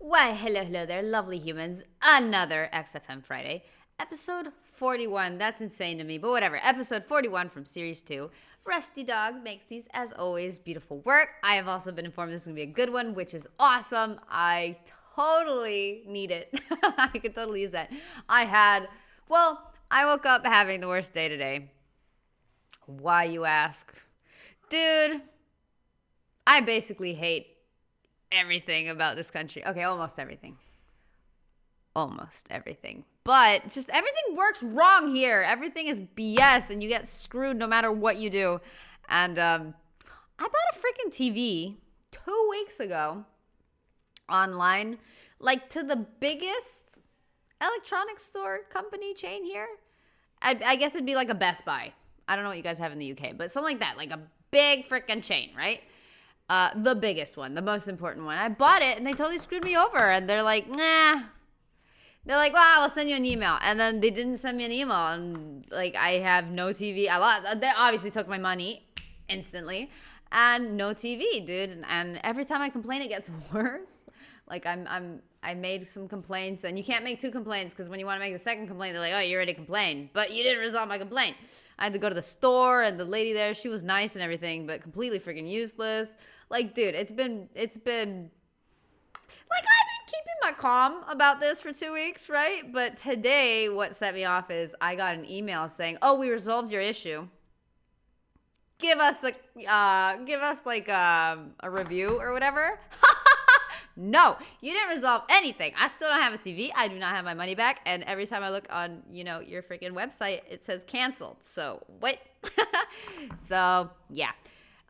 Why, hello there, lovely humans. Another XFM Friday. Episode 41. That's insane to me, but whatever. Episode 41 from Series 2. Rusty Dog makes these, as always, beautiful work. I have also been informed this is going to be a good one, which is awesome. I totally need it. I could totally use that. I woke up having the worst day today. Why, you ask? Dude, I basically hate everything about this country. Okay, almost everything. But just everything works wrong here. Everything is BS and you get screwed no matter what you do. And I bought a freaking TV 2 weeks ago online, like to the biggest electronics store company chain here. I guess it'd be like a Best Buy. I don't know what you guys have in the UK, but something like that, like a big freaking chain, right? The biggest one, the most important one. I bought it and they totally screwed me over. And they're like, nah. They're like, well, we'll send you an email. And then they didn't send me an email. And like, I have no TV. They obviously took my money instantly. And no TV, dude. And every time I complain, it gets worse. Like I made some complaints, and you can't make 2 complaints because when you want to make the second complaint, they're like, oh, you already complained, but you didn't resolve my complaint. I had to go to the store, and the lady there, she was nice and everything, but completely freaking useless. Like, dude, it's been like, I've been keeping my calm about this for 2 weeks, right? But today, what set me off is I got an email saying, oh, we resolved your issue. Give us a review or whatever. No, you didn't resolve anything. I still don't have a TV. I do not have my money back. And every time I look on, your freaking website, it says canceled. So what? So yeah.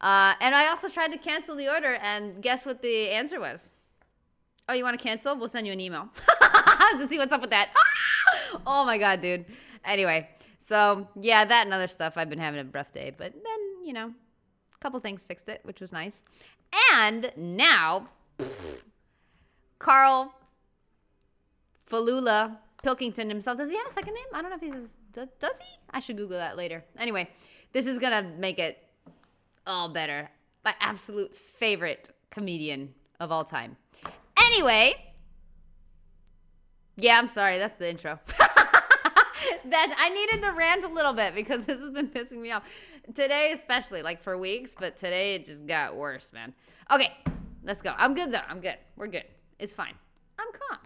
And I also tried to cancel the order, and guess what the answer was? Oh, you want to cancel? We'll send you an email to see what's up with that. Oh my God, dude. Anyway, so yeah, that and other stuff. I've been having a rough day, but then, a couple things fixed it, which was nice. And now, Karl Falula Pilkington himself. Does he have a second name? I don't know if he's... Does he? I should Google that later. Anyway, this is going to make it all better. My absolute favorite comedian of all time. Anyway. Yeah, I'm sorry. That's the intro. I needed to rant a little bit because this has been pissing me off. Today especially, like for weeks, but today it just got worse, man. Okay. Let's go. I'm good, though. I'm good. We're good. It's fine. I'm calm.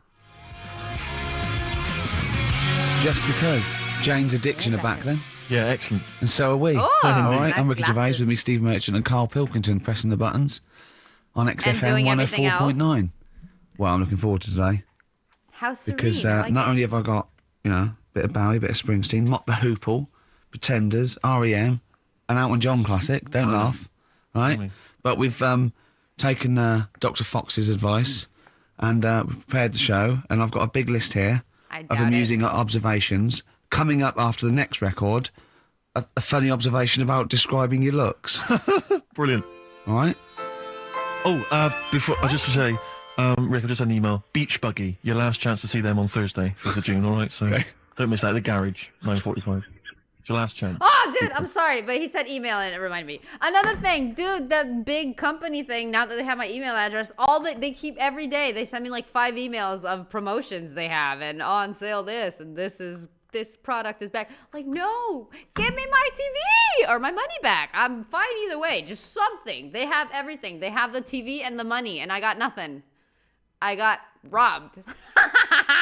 Just because. Jane's Addiction are back then. Yeah, excellent. And so are we. Oh, all right, nice I'm Ricky Gervais with me, Steve Merchant and Karl Pilkington pressing the buttons on XFM 104.9. Well, I'm looking forward to today. How serene. Because like not only have I got, a bit of Bowie, a bit of Springsteen, Mock the Hoople, Pretenders, REM, an Elton John classic, don't laugh, right? But we've... taken Dr. Fox's advice and prepared the show, and I've got a big list here of amusing observations. Coming up after the next record, a funny observation about describing your looks. Brilliant. All right? Oh, before, I just to say, Rick, I just had an email. Beach Buggy, your last chance to see them on Thursday, 5th of June, all right? So okay. Don't miss that, the garage, 9:45. It's your last chance. Oh, dude, I'm sorry, but he said email and it reminded me. Another thing, dude, that big company thing, now that they have my email address, they keep every day, they send me like 5 emails of promotions they have and on sale this, and this product is back. Like, no, give me my TV or my money back. I'm fine either way, just something. They have everything. They have the TV and the money, and I got nothing. I got robbed.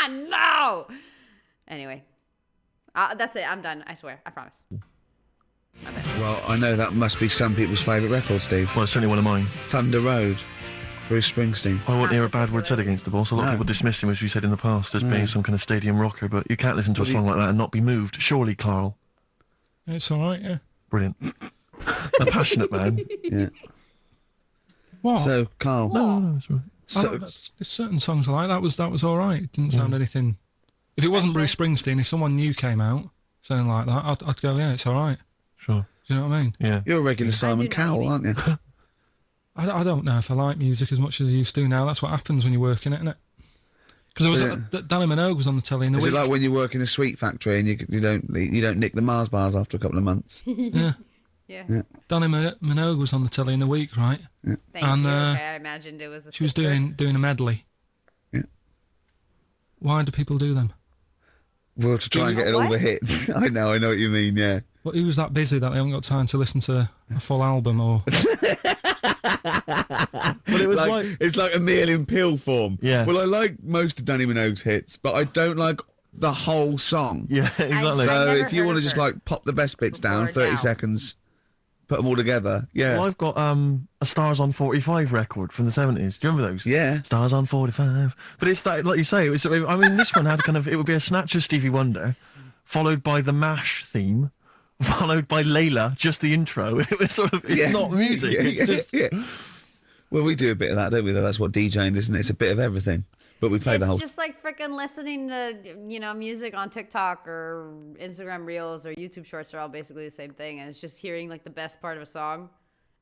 No. Anyway. That's it. I'm done. I swear. I promise. Well, I know that must be some people's favourite record, Steve. Well, it's certainly one of mine. Thunder Road, Bruce Springsteen. I won't hear a bad word said against the boss. A lot of people dismiss him, as we said in the past, as being some kind of stadium rocker, but you can't listen to a song like that and not be moved. Surely, Karl. It's all right, yeah. Brilliant. A passionate man. Yeah. What? So, Karl. No, it's all right. There's certain songs I like. That was all right. It didn't sound anything... If it wasn't Bruce Springsteen, if someone new came out, something like that, I'd go, yeah, it's all right. Sure. Do you know what I mean? Yeah. You're a regular Simon Cowell, aren't you? I don't know if I like music as much as I used to now. That's what happens when you work in it, isn't it? Because Danny Minogue was on the telly in the week. Is it like when you work in a sweet factory and you don't nick the Mars bars after a couple of months? Yeah. Yeah. Danny Minogue was on the telly in the week, right? Yeah. Thank you. Okay, I imagined it was. She was doing a medley. Yeah. Why do people do them? Well, to try and get all the hits. I know what you mean, yeah. Well, who's that busy that they haven't got time to listen to a full album or... But it was it's like a meal in pill form. Yeah. Well, I like most of Danny Minogue's hits, but I don't like the whole song. Yeah, exactly. I So never if you heard want to of just her like pop the best bits down, before 30 now. seconds, put them all together. Yeah. Well, I've got a Stars on 45 record from the 70s. Do you remember those? Yeah. Stars on 45. But it's that, like you say, this one had kind of, it would be a snatch of Stevie Wonder, followed by the MASH theme, followed by Layla, just the intro. It was sort of, it's not music. It's just... Well, we do a bit of that, don't we? That's what DJing is, isn't it? It's a bit of everything. But we play the whole... It's just like freaking listening to, music on TikTok or Instagram Reels or YouTube Shorts are all basically the same thing. And it's just hearing like the best part of a song.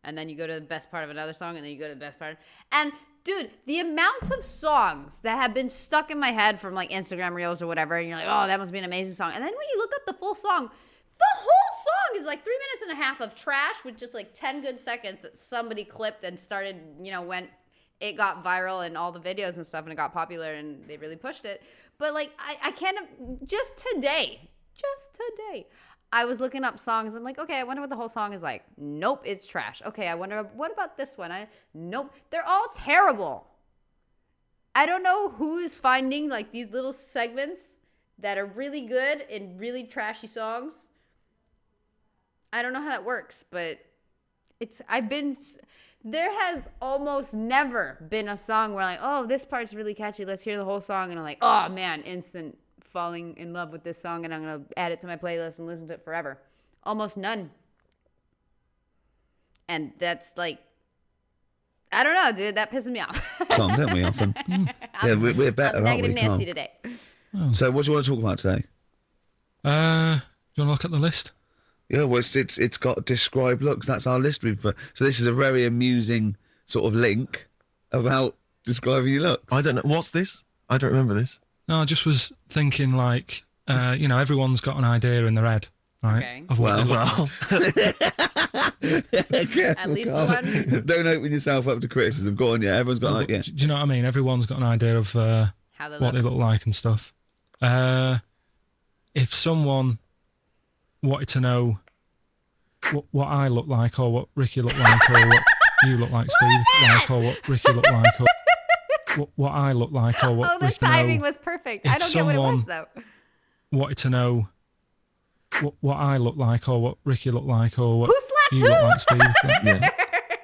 And then you go to the best part of another song. And then you go to the best part. And dude, the amount of songs that have been stuck in my head from like Instagram Reels or whatever. And you're like, oh, that must be an amazing song. And then when you look up the full song, the whole song is like 3 minutes and a half of trash with just like 10 good seconds that somebody clipped and started, when it got viral and all the videos and stuff and it got popular and they really pushed it. But like, I can't, just today, I was looking up songs and like, okay, I wonder what the whole song is like. Nope, it's trash. Okay, I wonder, what about this one? Nope, they're all terrible. I don't know who's finding like these little segments that are really good in really trashy songs. I don't know how that works, but there has almost never been a song where like, oh, this part's really catchy. Let's hear the whole song. And I'm like, oh man, instant falling in love with this song. And I'm going to add it to my playlist and listen to it forever. Almost none. And that's like, I don't know, dude. That pisses me off. Song, don't we, often? Yeah, we're better, I'm aren't we? negative Nancy Carl? today. So what do you want to talk about today? Do you want to look at the list? Yeah, well, it's got describe looks. That's our list we've put. So this is a very amusing sort of link about describing your look. I don't know. What's this? I don't remember this. No, I just was thinking like, everyone's got an idea in their head, right? Okay. Of what they look like. At least one. Don't open yourself up to criticism. Go on, yeah. Everyone's got like, yeah. Do you know what I mean? Everyone's got an idea of How they what they look like and stuff. If someone wanted to know what I look like or what Ricky looked like or what you look like, Steve, like, or what Ricky looked like or what I look like or what Oh, the Ricky timing was perfect. I don't get what it was, though. Wanted to know what I look like or what Ricky looked like or what Who slapped you who? look like, Steve.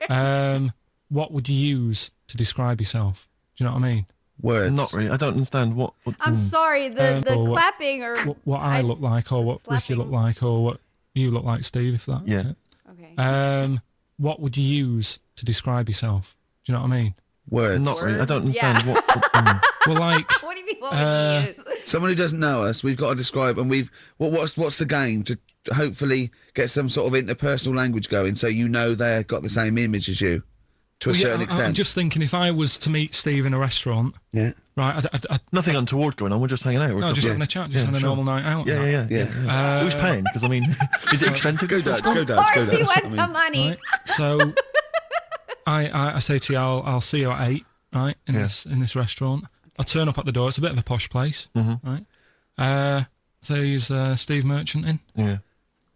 Yeah. What would you use to describe yourself? Do you know what I mean? Words. Not really. I don't understand what I'm sorry, the or what- clapping or What I look like or what Ricky slapping. looked like or what you look like, Steve, if that. Yeah. Okay. What would you use to describe yourself? Do you know what I mean? Words. Not really. I don't Words, understand yeah. what Well, like, What do you mean? What would you use? Someone who doesn't know us, we've got to describe, and what's the game to hopefully get some sort of interpersonal language going, so they've got the same image as you, to a certain extent. I'm just thinking if I was to meet Steve in a restaurant, Yeah. right? I'd nothing untoward going on. We're just hanging out. We're no, just yeah. having a chat, just having a sure. normal night out. Yeah. Yeah. Who's paying? Because I mean, is it expensive? Go This Dutch, go Of Dutch, go course he Dutch. went to money. Right? So I say to you, I'll see you at 8, right? In this restaurant. I turn up at the door. It's a bit of a posh place, right? So he's Steve Merchant in, Yeah.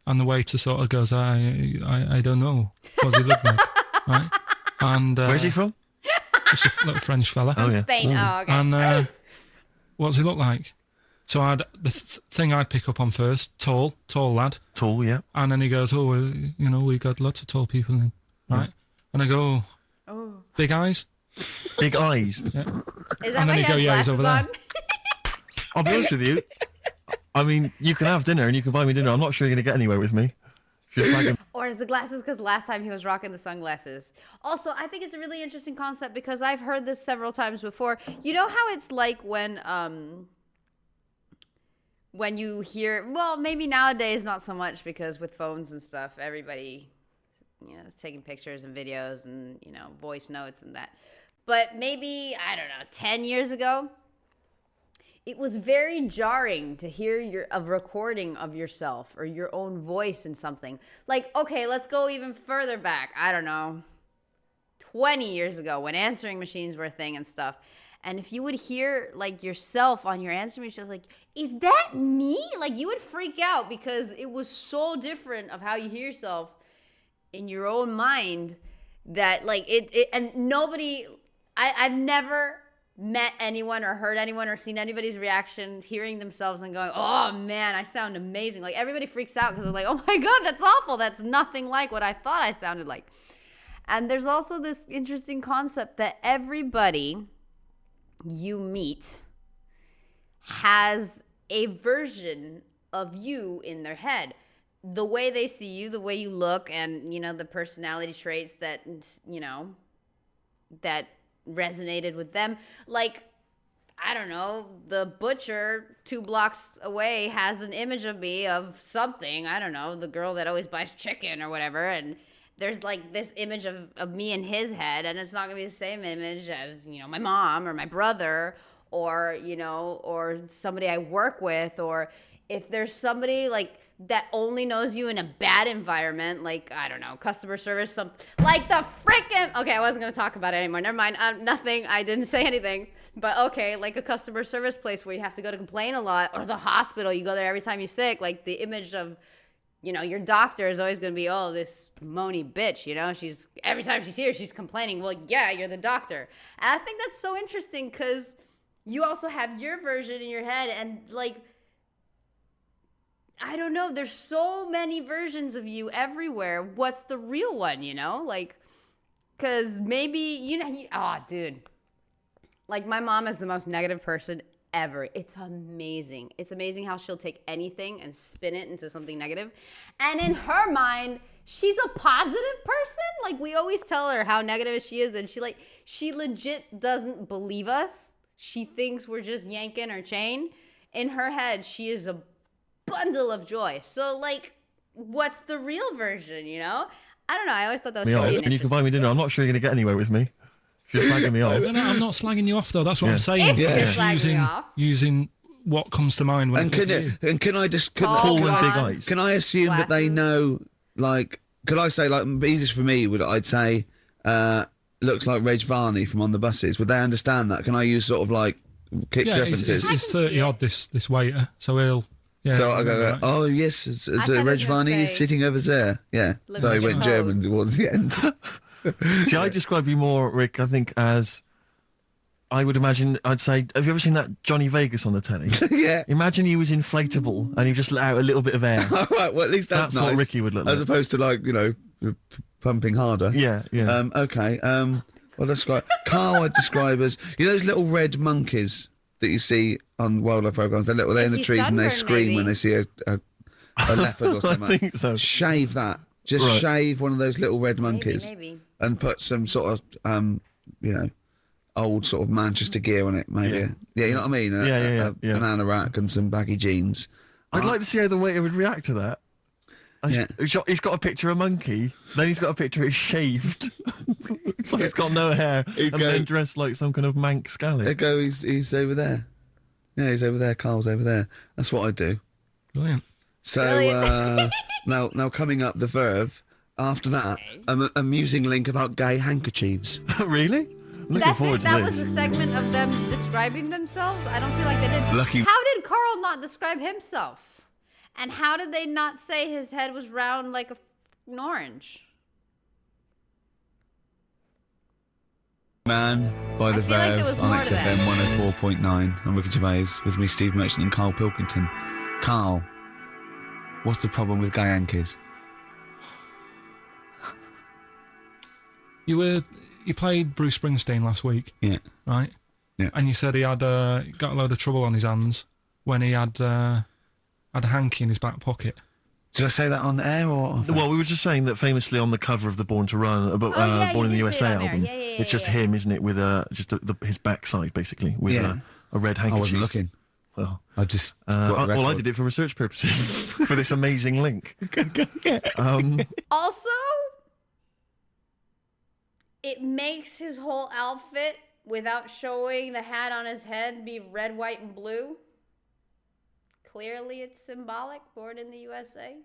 and the waiter sort of goes, I don't know. What does he look like, right? And Where's he from? just a little French fella. Oh yeah. Spain. Oh, okay. And what does he look like? So the thing I'd pick up on first, tall lad. Tall. Yeah. And then he goes, oh, well, we got lots of tall people in, right? And I go, big eyes? Big eyes. Yeah. Is that and then why you he go, has yeah, he's glasses over there. on? I'll be honest with you. I mean, you can have dinner and you can buy me dinner. I'm not sure you're going to get anywhere with me. Just like Or is the glasses because last time he was rocking the sunglasses? Also, I think it's a really interesting concept because I've heard this several times before. You know how it's like when you hear, well, maybe nowadays not so much because with phones and stuff, everybody, is taking pictures and videos and, voice notes and that. But maybe, I don't know, 10 years ago, it was very jarring to hear a recording of yourself or your own voice in something. Like, okay, let's go even further back. I don't know, 20 years ago when answering machines were a thing and stuff. And if you would hear like yourself on your answer machine, like, is that me? Like you would freak out because it was so different of how you hear yourself in your own mind that like it and nobody, I've never met anyone or heard anyone or seen anybody's reaction hearing themselves and going, oh man, I sound amazing. Like everybody freaks out because they're like, oh my God, that's awful. That's nothing like what I thought I sounded like. And there's also this interesting concept that everybody you meet has a version of you in their head. The way they see you, the way you look, and, you know, the personality traits that, you know, that resonated with them. Like, I don't know, the butcher 2 blocks away has an image of me of something. I don't know, the girl that always buys chicken or whatever. And there's like this image of me in his head, and it's not gonna be the same image as, you know, my mom or my brother or, you know, or somebody I work with. Or if there's somebody like that only knows you in a bad environment, like, I don't know, customer service, like the freaking, okay, I wasn't going to talk about it anymore. Never mind. Nothing. I didn't say anything. But okay, like a customer service place where you have to go to complain a lot, or the hospital, you go there every time you're sick. Like the image of, you know, your doctor is always going to be, oh, this moany bitch, you know, she's, every time she's here, she's complaining. Well, yeah, you're the doctor. And I think that's so interesting because you also have your version in your head, and like, I don't know, there's so many versions of you everywhere. What's the real one, you know? Like, because maybe, you know, dude. Like, my mom is the most negative person ever. It's amazing. It's amazing how she'll take anything and spin it into something negative. And in her mind, she's a positive person. Like, we always tell her how negative she is, and she legit doesn't believe us. She thinks we're just yanking her chain. In her head, she is a bundle of joy. So like, what's the real version, you know? I don't know. I always thought that was pretty interesting. And you can buy me dinner. I'm not sure you're going to get anywhere with me if you're slagging me off. No, I'm not slagging you off though. That's what I'm saying. If you're Just slagging me off. using what comes to mind when Can I just Tall and big eyes. Can I assume that they know, like, could I say, like, easiest for me would, I'd say, looks like Reg Varney from On the Buses. Would they understand that? Can I use sort of like kick references? He's 30 odd, this waiter, so he'll. Yeah, so I go, oh yes, it's Reg Varney is sitting over there. Yeah, so he went German towards the end. See, I describe you more, Rick, I think, as, I would imagine, I'd say, have you ever seen that Johnny Vegas on the telly? Yeah. Imagine he was inflatable and he just let out a little bit of air. All right, well, at least that's nice. What Ricky would look like. As opposed to, like, you know, pumping harder. Yeah, yeah. Okay, well, describe Karl I'd describe as, you know those little red monkeys that you see on wildlife programs? They're little, they're in the trees and they scream when they see a leopard or something. I think so. Shave that. Just shave one of those little red monkeys. Maybe. And put some sort of, you know, old sort of Manchester gear on it, maybe. Yeah, you know what I mean? Yeah. An anorak and some baggy jeans. I'd like to see how the waiter would react to that. Yeah. He's got a picture of a monkey, then he's got a picture he's shaved. It's like he's got no hair, then dressed like some kind of Manx scally. There go, he's over there. Yeah, he's over there, Karl's over there. That's what I do. Brilliant. So, now coming up, the verve. After that, an amusing link about gay handkerchiefs. Really? That's it? That was a segment of them describing themselves? I don't feel like they did. How did Karl not describe himself? And how did they not say his head was round like an orange? Man by the Verve on XFM 104.9. I'm Ricky Gervais with me, Steve Merchant and Karl Pilkington. Karl, what's the problem with gay Yankees? You played Bruce Springsteen last week. Yeah. Right? Yeah. And you said he had got a load of trouble on his hands when he had a hanky in his back pocket. Did I say that on air or? Well, we were just saying that famously on the cover of the Born to Run, Born in the USA album, it's just him, isn't it, with just his backside basically with a red handkerchief. I wasn't looking. Well, I just. Well, I did it for research purposes for this amazing link. Also, it makes his whole outfit, without showing the hat on his head, be red, white, and blue. Clearly, it's symbolic. Born in the USA.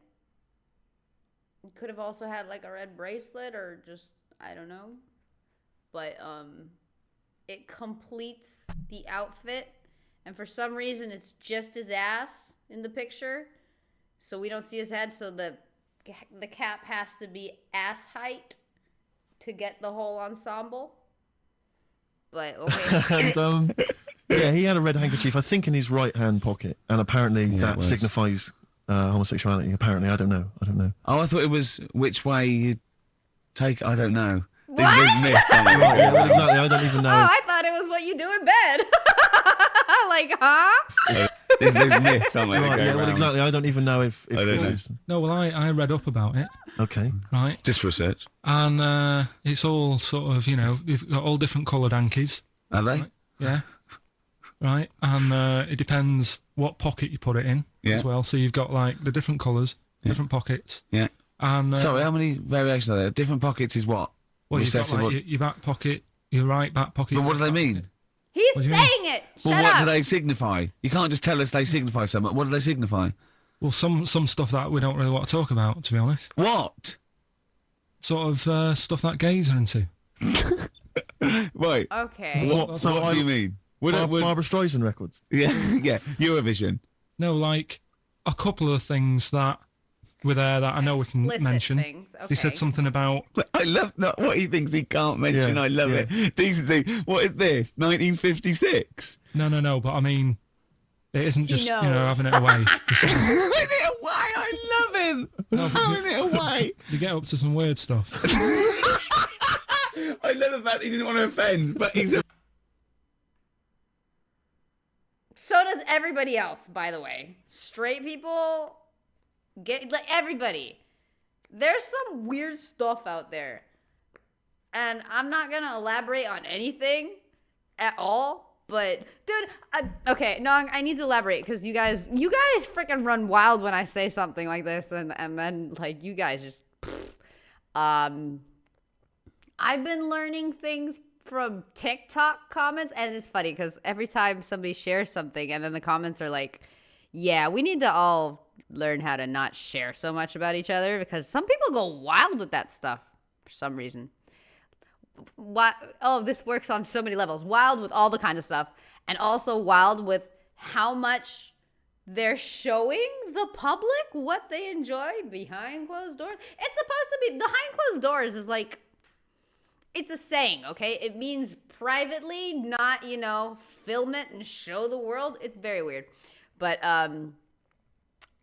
He could have also had like a red bracelet or just, I don't know. But it completes the outfit. And for some reason, it's just his ass in the picture. So we don't see his head. So the cap has to be ass height to get the whole ensemble. But okay. And, yeah, he had a red handkerchief, I think, in his right hand pocket, and apparently that signifies homosexuality. Apparently, I don't know. Oh, I thought it was which way you take. I don't know. What? These myths, aren't they? Right, yeah, well, exactly. I don't even know. Oh, I thought it was what you do in bed. Like, huh? These myths, aren't they? Right, yeah, well, exactly. I don't even know if this is No, well, I read up about it. okay. Right. Just research. And it's all sort of, you've got all different coloured hankies. Are they? Right? Yeah. Right. And it depends what pocket you put it in as well. So you've got like the different colours, different pockets. Yeah. And sorry, how many variations are there? Different pockets is what? Well, you've got like your back pocket, your right back pocket. But what do they mean? He's saying it. Shut Well, what up. do they signify? You can't just tell us they signify something. What do they signify? Well, some stuff that we don't really want to talk about, to be honest. What? Sort of stuff that gays are into. Wait. Okay. What do you mean? Barbara Streisand records. Yeah, yeah. Eurovision. No, like a couple of things that were there that I know we can Explicit mention. things, They said okay. something about I love what he thinks he can't mention. Yeah, I love it. Decency. What is this? 1956? no, but I mean, it isn't just knows. having it away. Having it away. I love him. No, but Having it away. You get up to some weird stuff. I love the fact he didn't want to offend, but he's a. So does everybody else, by the way. Straight people, like everybody. There's some weird stuff out there. And I'm not going to elaborate on anything at all. But, dude, I need to elaborate because you guys freaking run wild when I say something like this. And then, like, you guys just, I've been learning things from TikTok comments, and it's funny because every time somebody shares something and then the comments are like, yeah, we need to all learn how to not share so much about each other because some people go wild with that stuff for some reason. This works on so many levels. Wild with all the kind of stuff, and also wild with how much they're showing the public what they enjoy behind closed doors. It's supposed to be behind closed doors is like, it's a saying, okay? It means privately, not, film it and show the world. It's very weird. But, and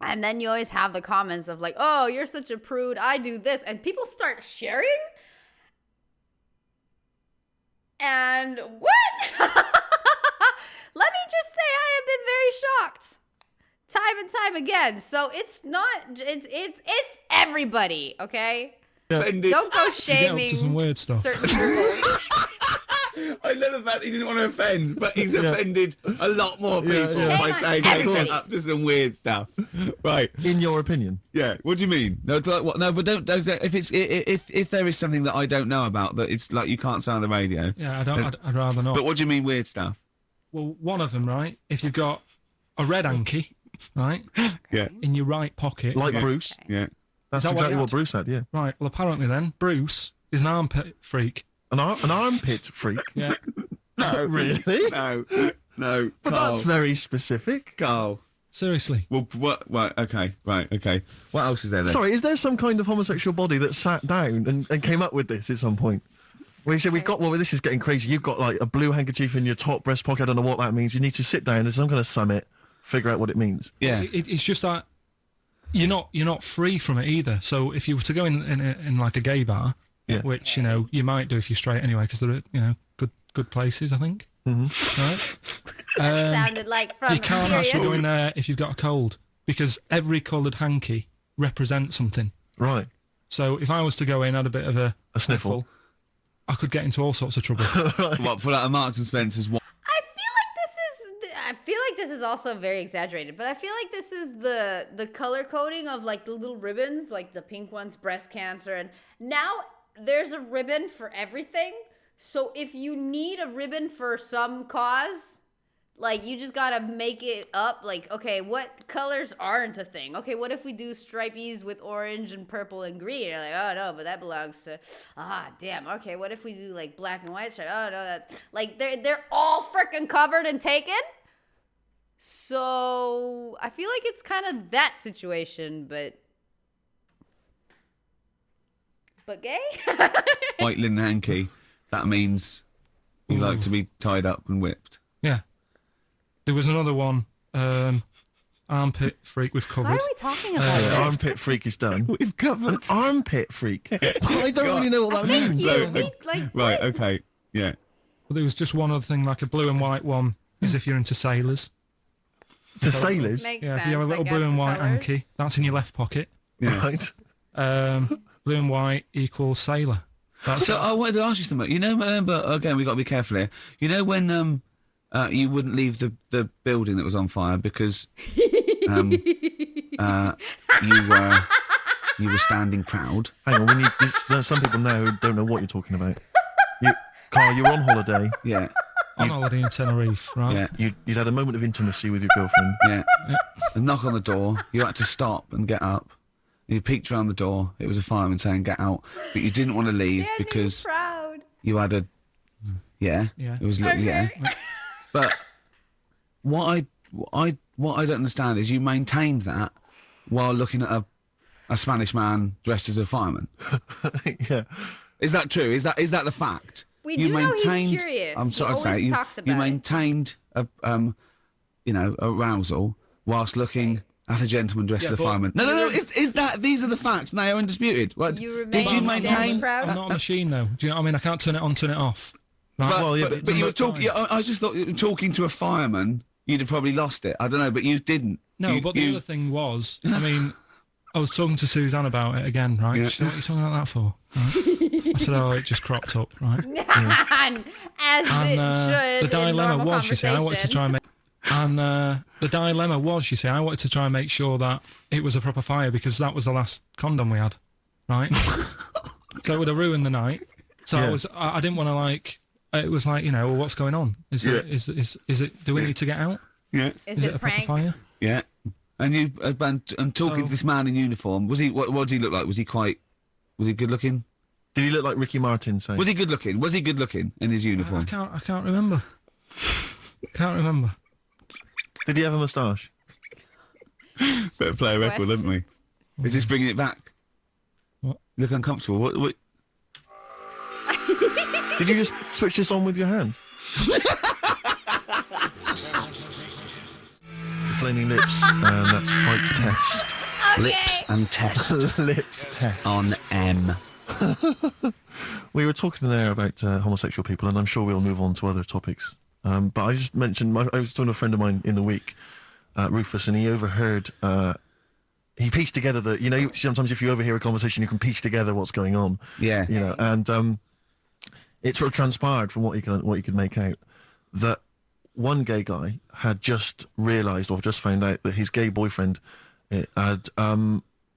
then you always have the comments of like, oh, you're such a prude. I do this. And people start sharing. And what? Let me just say I have been very shocked. Time and time again. So it's everybody, okay? Offended. Don't go You get up shaming to some weird stuff. certain people. I love the fact he didn't want to offend, but he's offended a lot more people yeah. by saying Shame on they get everybody. up to some weird stuff. Right. In your opinion. Yeah. What do you mean? No, what? No, but don't. If there is something that I don't know about that it's like you can't say on the radio. Yeah, I'd rather not. But what do you mean weird stuff? Well, one of them, right? If you've got a red hanky, right, Yeah. in your right pocket, Like Bruce. Yeah. That's Is that what exactly you what had? Bruce had, yeah. right. Well, apparently then Bruce is an armpit freak. An armpit freak. Yeah. No. Really? No. But Carl. that's very specific. Carl. Seriously. Well, what? Right. Okay. Right. Okay. What else is there then? Sorry, is there some kind of homosexual body that sat down and came up with this at some point? We said this is getting crazy. You've got like a blue handkerchief in your top breast pocket. I don't know what that means. You need to sit down. There's some kind of summit. Figure out what it means. Yeah. It's just that you're not free from it either. So if you were to go in like a gay bar, Yeah. which you might do if you're straight anyway, because they're good places, I think. Mm-hmm. Right. Sounded like from You can't actually Period. go in there if you've got a cold because every coloured hanky represents something. Right. So if I was to go in, had a bit of a sniffle. I could get into all sorts of trouble. What? Pull out a Marks and Spencer's. What? I feel like this is also very exaggerated, but I feel like this is the color coding of like the little ribbons, like the pink one's breast cancer, and now there's a ribbon for everything. So if you need a ribbon for some cause, Like, you just gotta make it up. Like, okay, what colors aren't a thing? Okay, what if we do stripies with orange and purple and green? You're like, oh no, but that belongs to, damn. Okay, what if we do like black and white stripe? Oh no, that's like they're all freaking covered and taken. So I feel like it's kind of that situation, but gay. White linen hanky. That means you like to be tied up and whipped. Yeah. There was another one, armpit freak with covered. Why are we talking about this? Armpit freak is done. We've covered. An armpit freak. I don't really know what that means. Right, okay, yeah. But there was just one other thing, like a blue and white one, as if you're into sailors. To sailors? Makes Yeah, sense, if you have a little I blue guess, and the white colours. hanky, that's in your left pocket. Yeah. Right. Blue and white equals sailor. So I wanted to ask you something. You know, remember, again, we've got to be careful here. You know when you wouldn't leave the building that was on fire because you were standing proud. Hang on, some people now don't know what you're talking about. Carl, you were on holiday. Yeah. On holiday in Tenerife, right? Yeah. You'd had a moment of intimacy with your girlfriend. Yeah. A knock on the door. You had to stop and get up. You peeked around the door. It was a fireman saying, "Get out," but you didn't want to leave Standing because proud. you had a. Yeah. Yeah. It was a little. Okay. Yeah. But what I don't understand is you maintained that while looking at a Spanish man dressed as a fireman. Yeah. Is that true? Is that the fact? We do know he's curious. I'm sorry He to say always you, talks about you it. maintained arousal whilst looking at a gentleman dressed as a fireman. No. Is that these are the facts? And they are undisputed. What, You did you remain maintain? standing proud? I'm not a machine, though. Do you know what I mean? I can't turn it on, turn it off. Right? But you were talking. I just thought talking to a fireman, you'd have probably lost it. I don't know, but you didn't. No, but the other thing was, I mean, I was talking to Suzanne about it again, right? Yeah. She said, "What are you talking about that for?" Right? I said, "Oh, it just cropped up, right?" As it should. The dilemma in normal was, you see, I wanted to try and make. And the dilemma was, you see, I wanted to try and make sure that it was a proper fire because that was the last condom we had, right? So it would have ruined the night. So I didn't want to like. It was like, well, what's going on? Is it? Do we need to get out? Yeah. Is Is it it a prank? proper fire? Yeah. And you and talking to this man in uniform, was he? What did he look like? Was he good looking? Did he look like Ricky Martin? Say? Was he good looking? Was he good looking in his uniform? I can't remember. Can't remember. Did he have a moustache? Better play a record, didn't we? Is this bringing it back? What? You look uncomfortable. What? Did you just switch this on with your hand? Flaming Lips, and that's Fight Test. Lips and test Lips Test. on M. We were talking there about homosexual people, and I'm sure we'll move on to other topics. But I just mentioned, I was talking to a friend of mine in the week, Rufus, and he overheard, he pieced together sometimes if you overhear a conversation, you can piece together what's going on. Yeah. And it sort of transpired from what you could make out that one gay guy had just realised or just found out that his gay boyfriend had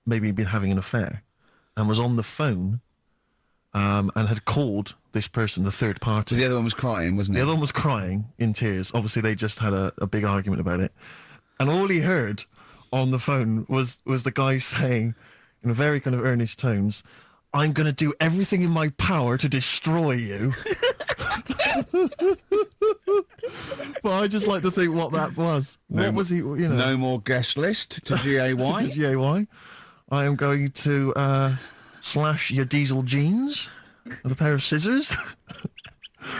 maybe been having an affair and was on the phone and had called this person, the third party. So the other one was crying, wasn't it? The other one was crying in tears. Obviously, they just had a big argument about it. And all he heard on the phone was the guy saying, in very kind of earnest tones, "I'm going to do everything in my power to destroy you." But I just like to think what that was. What was he, No more guest list to GAY. GAY. I am going to slash your diesel jeans with a pair of scissors.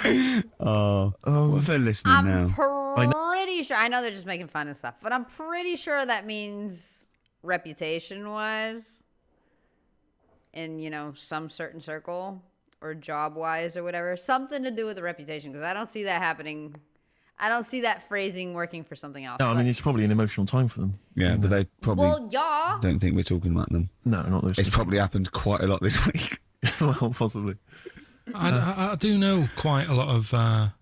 What if they're listening I'm now? pretty sure. I know they're just making fun of stuff, but I'm pretty sure that means reputation-wise in, some certain circle or job-wise or whatever. Something to do with the reputation, because I don't see that happening. I don't see that phrasing working for something else. No, I mean, it's probably an emotional time for them. Yeah, but they probably yeah. don't think we're talking about them. No, not those. It's probably happened quite a lot this week. Well, possibly. I do know quite a lot of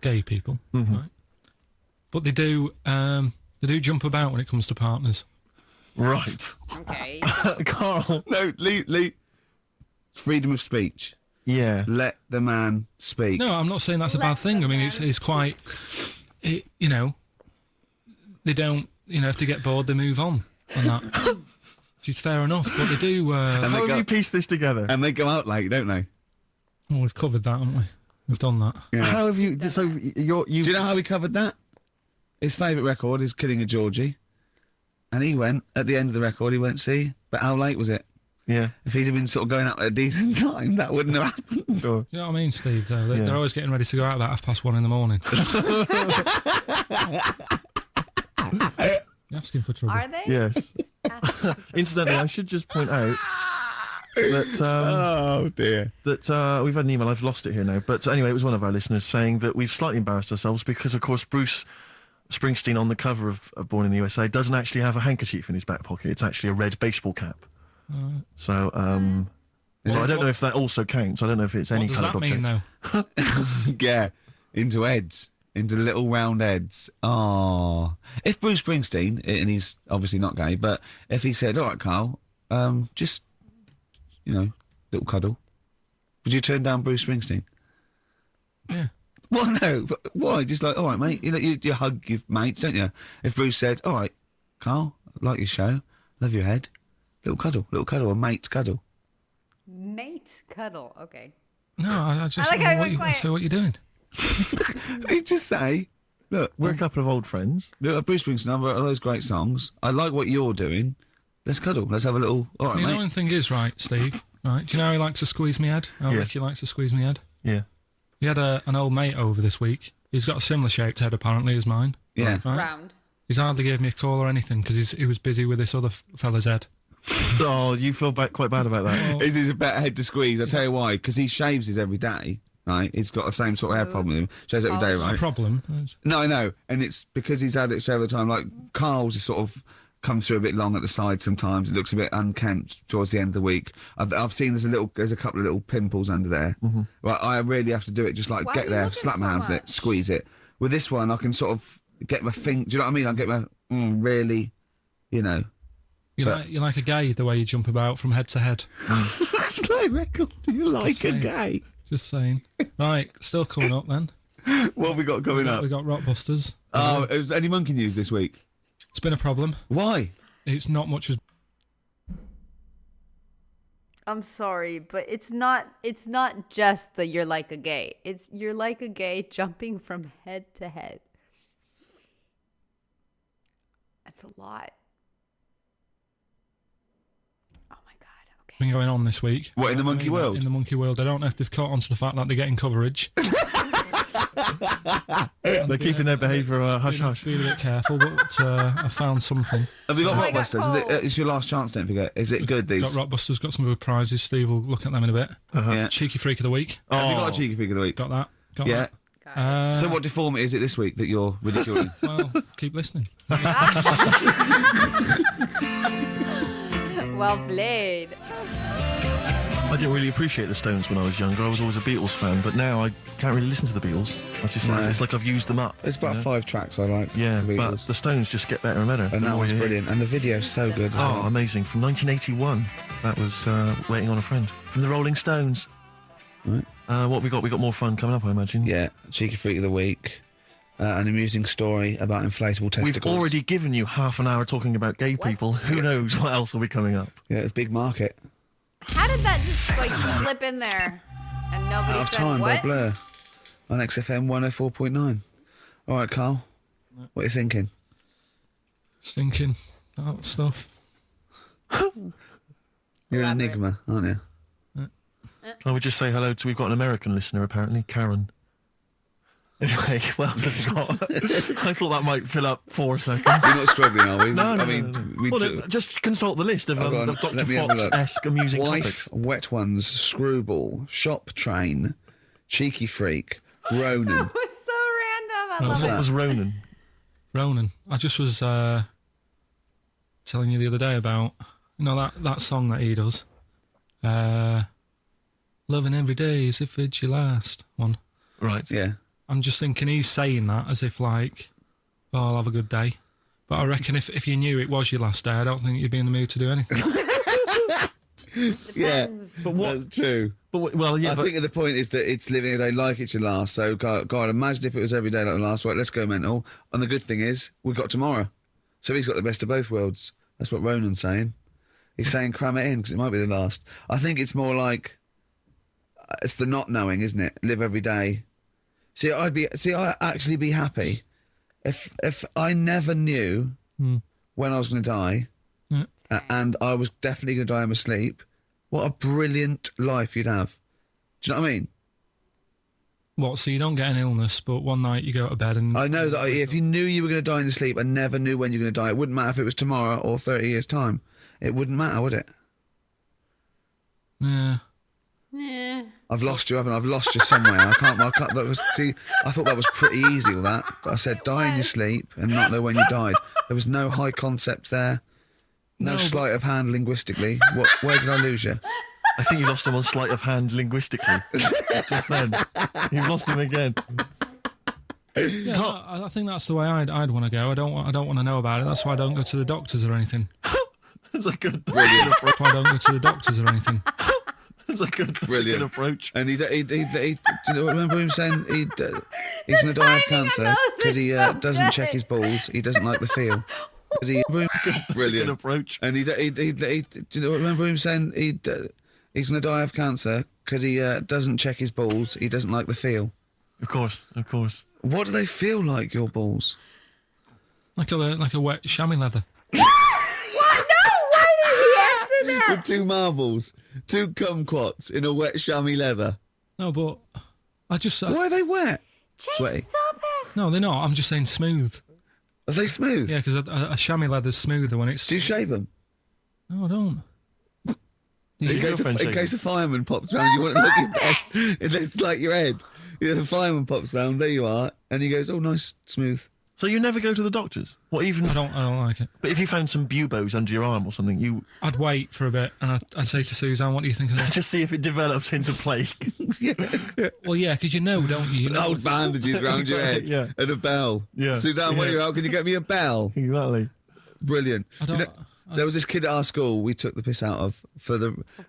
gay people, right? But they do jump about when it comes to partners. Right. Okay. Carl. No, Lee. Freedom of speech. Yeah. Let the man speak. No, I'm not saying that's a bad thing. I mean, it's quite you know, they don't, you know, if they get bored, they move on and that. Which is fair enough, but they do... How have you pieced this together? And they go out late, don't they? Well, we've covered that, haven't we? We've done that. Yeah. How have you... So Do you know how we covered that? His favourite record is Killing a Georgie. And he went, at the end of the record, he went, see, but how late was it? Yeah. If he'd have been sort of going out at a decent time, that wouldn't have happened. Do you know what I mean, Steve? They're always getting ready to go out about 1:30 in the morning. You're asking for trouble. Are they? Yes. Incidentally, I should just point out that Oh dear. that we've had an email. I've lost it here now, but anyway, it was one of our listeners saying that we've slightly embarrassed ourselves because, of course, Bruce Springsteen on the cover of Born in the USA doesn't actually have a handkerchief in his back pocket. It's actually a red baseball cap. So I don't know if that also counts. I don't know if it's any What does coloured that object. mean, though? Yeah, into heads, into little round heads. Oh, if Bruce Springsteen, and he's obviously not gay, but if he said, "All right, Carl, just, you know, little cuddle," would you turn down Bruce Springsteen? Yeah. Well, no, but why? Just like, all right, mate. You know, you hug your mates, don't you? If Bruce said, "All right, Carl, I like your show, love your head, little cuddle, a mate's cuddle." Mate cuddle. Okay. No, I just I like how he went you, quiet. so what you doing? He's just say, look, We're a couple of old friends. look, Bruce Springsteen, I've got all those great songs. I like what you're doing. Let's cuddle. Let's have a little. All right, The mate. annoying thing is, right, Steve, right, do you know how he likes to squeeze me head? How Yeah. Ricky likes to squeeze me head? Yeah. He had an old mate over this week. He's got a similar shaped head, apparently, as mine. Yeah. Right? Round. He's hardly gave me a call or anything because he was busy with this other fella's head. Oh, you feel quite bad about that. Oh, Is a better head to squeeze? I'll tell you why. Because he shaves his every day, right? He's got the same sort of hair problem with him. Shaves every day, Oh, right? problem. No, I know. And it's because he's had it shaved all the time. Like, Carl's is sort of comes through a bit long at the side sometimes. It looks a bit unkempt towards the end of the week. I've seen there's a couple of little pimples under there. Mm-hmm. Right, I really have to do it. Just like Why get are you there, looking slap my so hands in it, much? squeeze it. With this one, I can sort of get my finger. Do you know what I mean? I get my really, you know. You're like a gay the way you jump about from head to head. That's my record. Do you like a saying. gay? Just saying. Right, still coming up then. What have we got coming up? We got Rockbusters. Oh, is any monkey news this week? It's been a problem. Why? It's not much as I'm sorry, but it's not just the you're like a gay. It's you're like a gay jumping from head to head. That's a lot. Oh my god. Okay. been going on this week. What, in the monkey world? In the monkey world. I don't know if they've caught on to the fact that they're getting coverage. They're keeping their behaviour hush hush. Be a bit careful, but I found something. Have you got Oh my God, Rockbusters? Paul. It's your last chance, don't forget. Is it good, these? Got Rockbusters, got some good prizes. Steve will look at them in a bit. Yeah. Cheeky Freak of the Week. Have you got a cheeky freak of the week? Got that. Got Yeah. that. So what deformity is it this week that you're ridiculing? Well, keep listening. Well played. I didn't really appreciate the Stones when I was younger. I was always a Beatles fan, but now I can't really listen to the Beatles. I just No. it's like I've used them up. It's about you know? 5 tracks I like. Yeah, the but Beatles. the Stones just get better and better. the And that more one's you hear. brilliant. And the video's so good as Oh, well. amazing. From 1981. That was Waiting on a Friend. From the Rolling Stones. Right. What have we got? We got more fun coming up, I imagine. Yeah, cheeky freak of the week. An amusing story about inflatable testicles. We've already given you half an hour talking about gay people. Who knows what else will be coming up? Yeah, it's a big market. How did that just like slip in there? And nobody Out of said Time what? by Blur on XFM 104.9. All right, Carl. What are you thinking? Stinking. That stuff. You're an Elaborate. enigma, aren't you? I would just say hello to, we've got an American listener apparently, Karen. Anyway, what else have you got? I thought that might fill up 4 seconds. We're not struggling, are we? No, I no, mean, no, no. we Well, do. just consult the list of Hold on, Dr. let me have a look. Fox-esque amusing Wife, topics. Wet Ones, Screwball, Shop Train, Cheeky Freak, Ronan. It was so random. I love What it. was Ronan? Ronan. I just was telling you the other day about, that song that he does. Loving every day as if it's your last one. Right. Yeah. I'm just thinking he's saying that as if like, oh, I'll have a good day. But I reckon if you knew it was your last day, I don't think you'd be in the mood to do anything. Depends. But what? That's true. But well, yeah. I think the point is that it's living a day like it should last. So, God, imagine if it was every day like it last. Right, let's go mental. And the good thing is, we've got tomorrow. So he's got the best of both worlds. That's what Ronan's saying. He's saying cram it in because it might be the last. I think it's more like it's the not knowing, isn't it? Live every day. I'd actually be happy if I never knew when I was going to die, and I was definitely going to die in my sleep. What a brilliant life you'd have. Do you know what I mean? What, so you don't get an illness, but one night you go to bed and... I know that if you knew you were going to die in your sleep and never knew when you were going to die, it wouldn't matter if it was tomorrow or 30 years' time. It wouldn't matter, would it? Yeah. Yeah. I've lost you, haven't I? I've lost you somewhere. I can't. I thought that was pretty easy, all that. But I said die in your sleep and not know when you died. There was no high concept there. No sleight of hand linguistically. Where did I lose you? I think you lost him on sleight of hand linguistically. Just then. You've lost him again. Yeah, I think that's the way I'd want to go. I don't want to know about it. That's why I don't go to the doctors or anything. That's a good Brilliant. That's why I don't go to the doctors or anything. That's a good approach. And he do you remember him saying he's going to die of cancer because he doesn't check his balls. He doesn't like the feel. Brilliant. Good approach. And do you remember him saying he's going to die of cancer because he doesn't check his balls. He doesn't like the feel. Of course. What do they feel like, your balls? Like a wet chamois leather. With two marbles, two kumquats in a wet chamois leather. No, but I just... Why are they wet? Chase, Sweaty. stop it. No, they're not. I'm just saying smooth. Are they smooth? Yeah, because a chamois leather's smoother when it's... Do you shave them? No, I don't. In case a fireman pops round, you want to look your best. It looks like your head. The fireman pops round, there you are, and he goes, oh, nice, smooth. So you never go to the doctors? What even? I don't like it. But if you found some buboes under your arm or something, I'd wait for a bit and I'd say to Suzanne, what do you think of this? just see if it develops into plague. Well, yeah, because don't you? Old bandages round your head and a bell. Yeah. Suzanne, what are you out? Can you get me a bell? Exactly. Brilliant. There was this kid at our school we took the piss out of for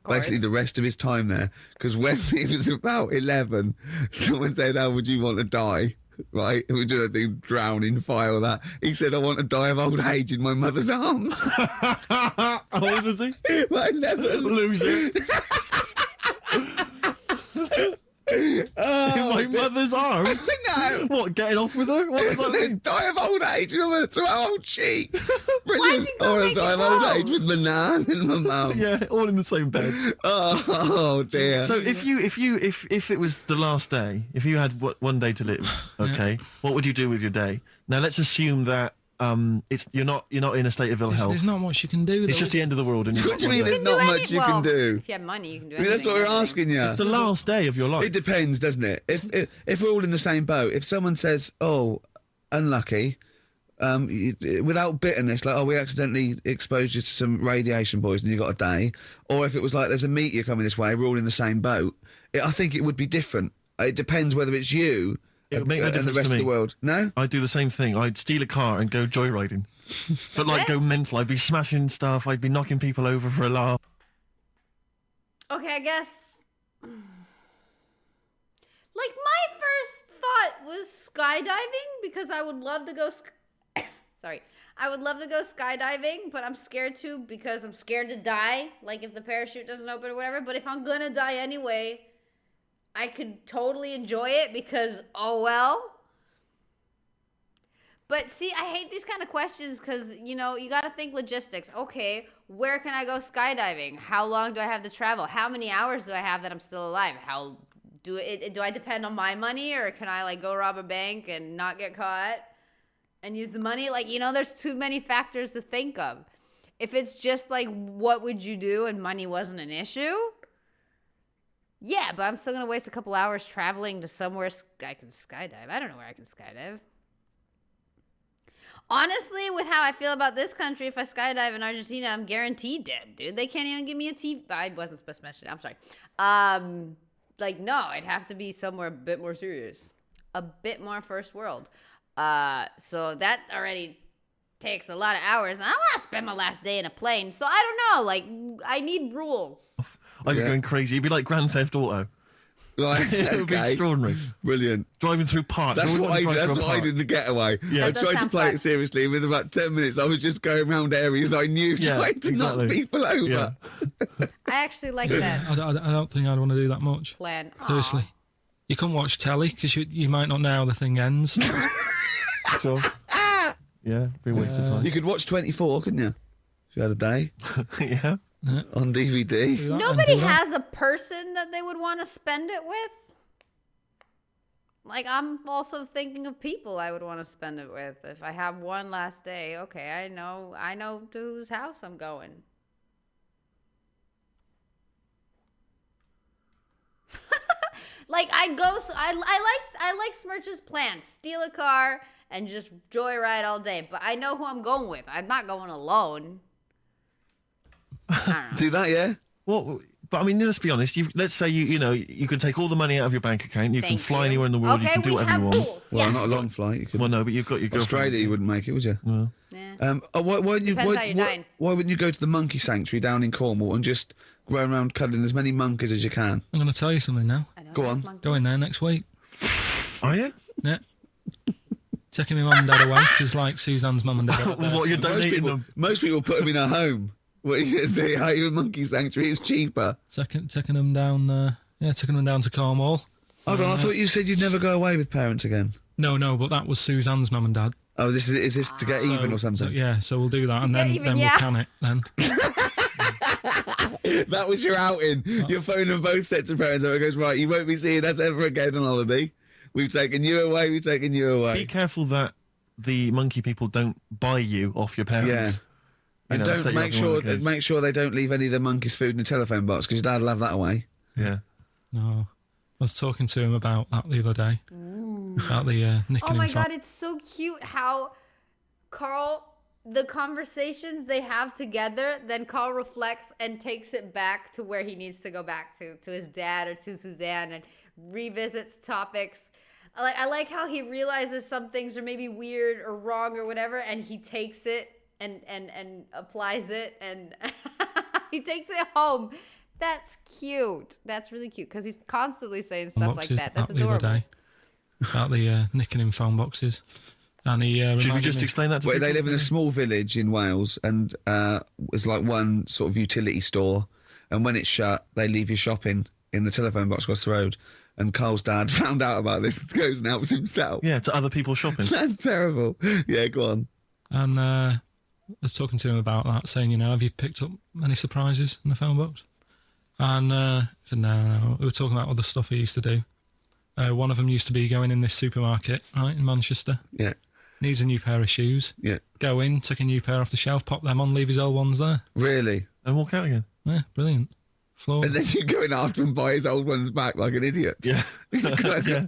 basically the rest of his time there, because when he was about 11, someone said, how would you want to die? Right, we do that thing, drown in fire or that. He said, I want to die of old age in my mother's arms. How old was he? Like 11. Loser. In my mother's arms? No. What, getting off with her? What does that mean? Die of old age, you know, to our old cheek. Brilliant. Why'd you go Or make die it of old wrong? age with my nan and my mum. Yeah, all in the same bed. Oh dear. So if it was the last day, if you had one day to live, okay, what would you do with your day? Now let's assume that you're not in a state of ill health. There's not much you can do. It's just the end of the world, and What do you mean there's You not can do much you can do? If you have money, you can do I mean, anything. that's what we're asking you. It's the last day of your life. It depends, doesn't it? If we're all in the same boat, if someone says, oh, unlucky, without bitterness, like, oh, we accidentally exposed you to some radiation poison, you got a day, or if it was like, there's a meteor coming this way, we're all in the same boat, I think it would be different. It depends whether it's you It would make no and the difference rest to of me. the world. No? I'd do the same thing. I'd steal a car and go joyriding. But like go mental. I'd be smashing stuff. I'd be knocking people over for a laugh. Okay, I guess. Like, my first thought was skydiving because I would love to go. Sorry. I would love to go skydiving, but I'm scared to because I'm scared to die. Like, if the parachute doesn't open or whatever. But if I'm gonna die anyway, I could totally enjoy it because, oh well. But see, I hate these kind of questions because, you got to think logistics. Okay, where can I go skydiving? How long do I have to travel? How many hours do I have that I'm still alive? Do I depend on my money, or can I, like, go rob a bank and not get caught and use the money? Like, there's too many factors to think of. If it's just, like, what would you do and money wasn't an issue? Yeah, but I'm still going to waste a couple hours traveling to somewhere I can skydive. I don't know where I can skydive. Honestly, with how I feel about this country, if I skydive in Argentina, I'm guaranteed dead, dude. They can't even give me a TV. I wasn't supposed to mention it. I'm sorry. No, it'd have to be somewhere a bit more serious. A bit more first world. So that already takes a lot of hours, and I don't want to spend my last day in a plane. So I don't know. Like, I need rules. Oh, you're going crazy. You'd be like Grand Theft Auto. Right, It would be okay. extraordinary. Brilliant. Driving through parks. That's what I did. That's through a what I park. did in the getaway. Yeah. I That does tried to sound play fun. it seriously. Within about 10 minutes, I was just going around areas I knew, Yeah, trying to knock exactly. people over. Yeah. I actually like that I don't think I'd want to do that much. plan. Aw. Seriously. You couldn't watch telly because you might not know how the thing ends. Sure. Yeah, be a waste of time. You could watch 24, couldn't you? If you had a day Yeah. on DVD. Do that and Nobody do that. has a person that they would want to spend it with. Like, I'm also thinking of people I would want to spend it with. If I have one last day, okay, I know to whose house I'm going. Like, I like Smirch's plan. Steal a car and just joyride all day. But I know who I'm going with. I'm not going alone. I don't know. Do that, yeah? Well, but I mean, let's be honest. Let's say you can take all the money out of your bank account. You can Thank fly you. anywhere in the world. Okay, you can do we whatever have you want. rules. Well, yes. not a long flight. You could. Well, no, but you've got your girlfriend. Australia, you wouldn't make it, would you? Well, Yeah. Why wouldn't you? Depends how you're dying. Why wouldn't you go to the monkey sanctuary down in Cornwall and just go around cuddling as many monkeys as you can? I'm going to tell you something now. I don't Go like on. monkeys. Go in there next week. are you? Yeah. Taking my mum and dad away because, like, Suzanne's mum and dad are up there. What, you're donating them? Most people put them in a home. What are you going to say? How you a monkey sanctuary is cheaper? Taking them down. Taking them down to Cornwall. Hold on, I thought you said you'd never go away with parents again. No, but that was Suzanne's mum and dad. Oh, is this to get even or something? So, yeah, so we'll do that, and get then, even, then yeah. we'll can it. Then That was your outing. You're phoning both sets of parents. And it goes, right, you won't be seeing us ever again on holiday. We've taken you away. We've taken you away. Be careful that the monkey people don't buy you off your parents. And set don't you make up in one sure cage. make sure they don't leave any of the monkeys' food in the telephone box because your dad will have that away. Yeah. no, I was talking to him about that the other day. About the nicking Oh my him from. god, it's so cute how Karl, the conversations they have together, then Karl reflects and takes it back to where he needs to go back to his dad or to Suzanne, and revisits topics. I like how he realizes some things are maybe weird or wrong or whatever, and he takes it and applies it, and he takes it home. That's cute. That's really cute because he's constantly saying stuff like boxes that. That's about the other adorable. day. About the nicking him phone boxes. And he Should we reminded just me- explain that to Well, people? they live in a small village in Wales, and it's like one sort of utility store. And when it's shut, they leave your shopping in the telephone box across the road. And Carl's dad found out about this, goes and helps himself. Yeah, to other people shopping. That's terrible. Yeah, go on. And I was talking to him about that, saying, have you picked up any surprises in the phone box? And he said, no. We were talking about other stuff he used to do. One of them used to be going in this supermarket, right, in Manchester. Yeah, Needs a new pair of shoes. yeah. Go in, take a new pair off the shelf, pop them on, leave his old ones there. Really? And walk out again. Yeah, brilliant. Floor. And then you go in after and buy his old ones back like an idiot. Yeah. Yeah.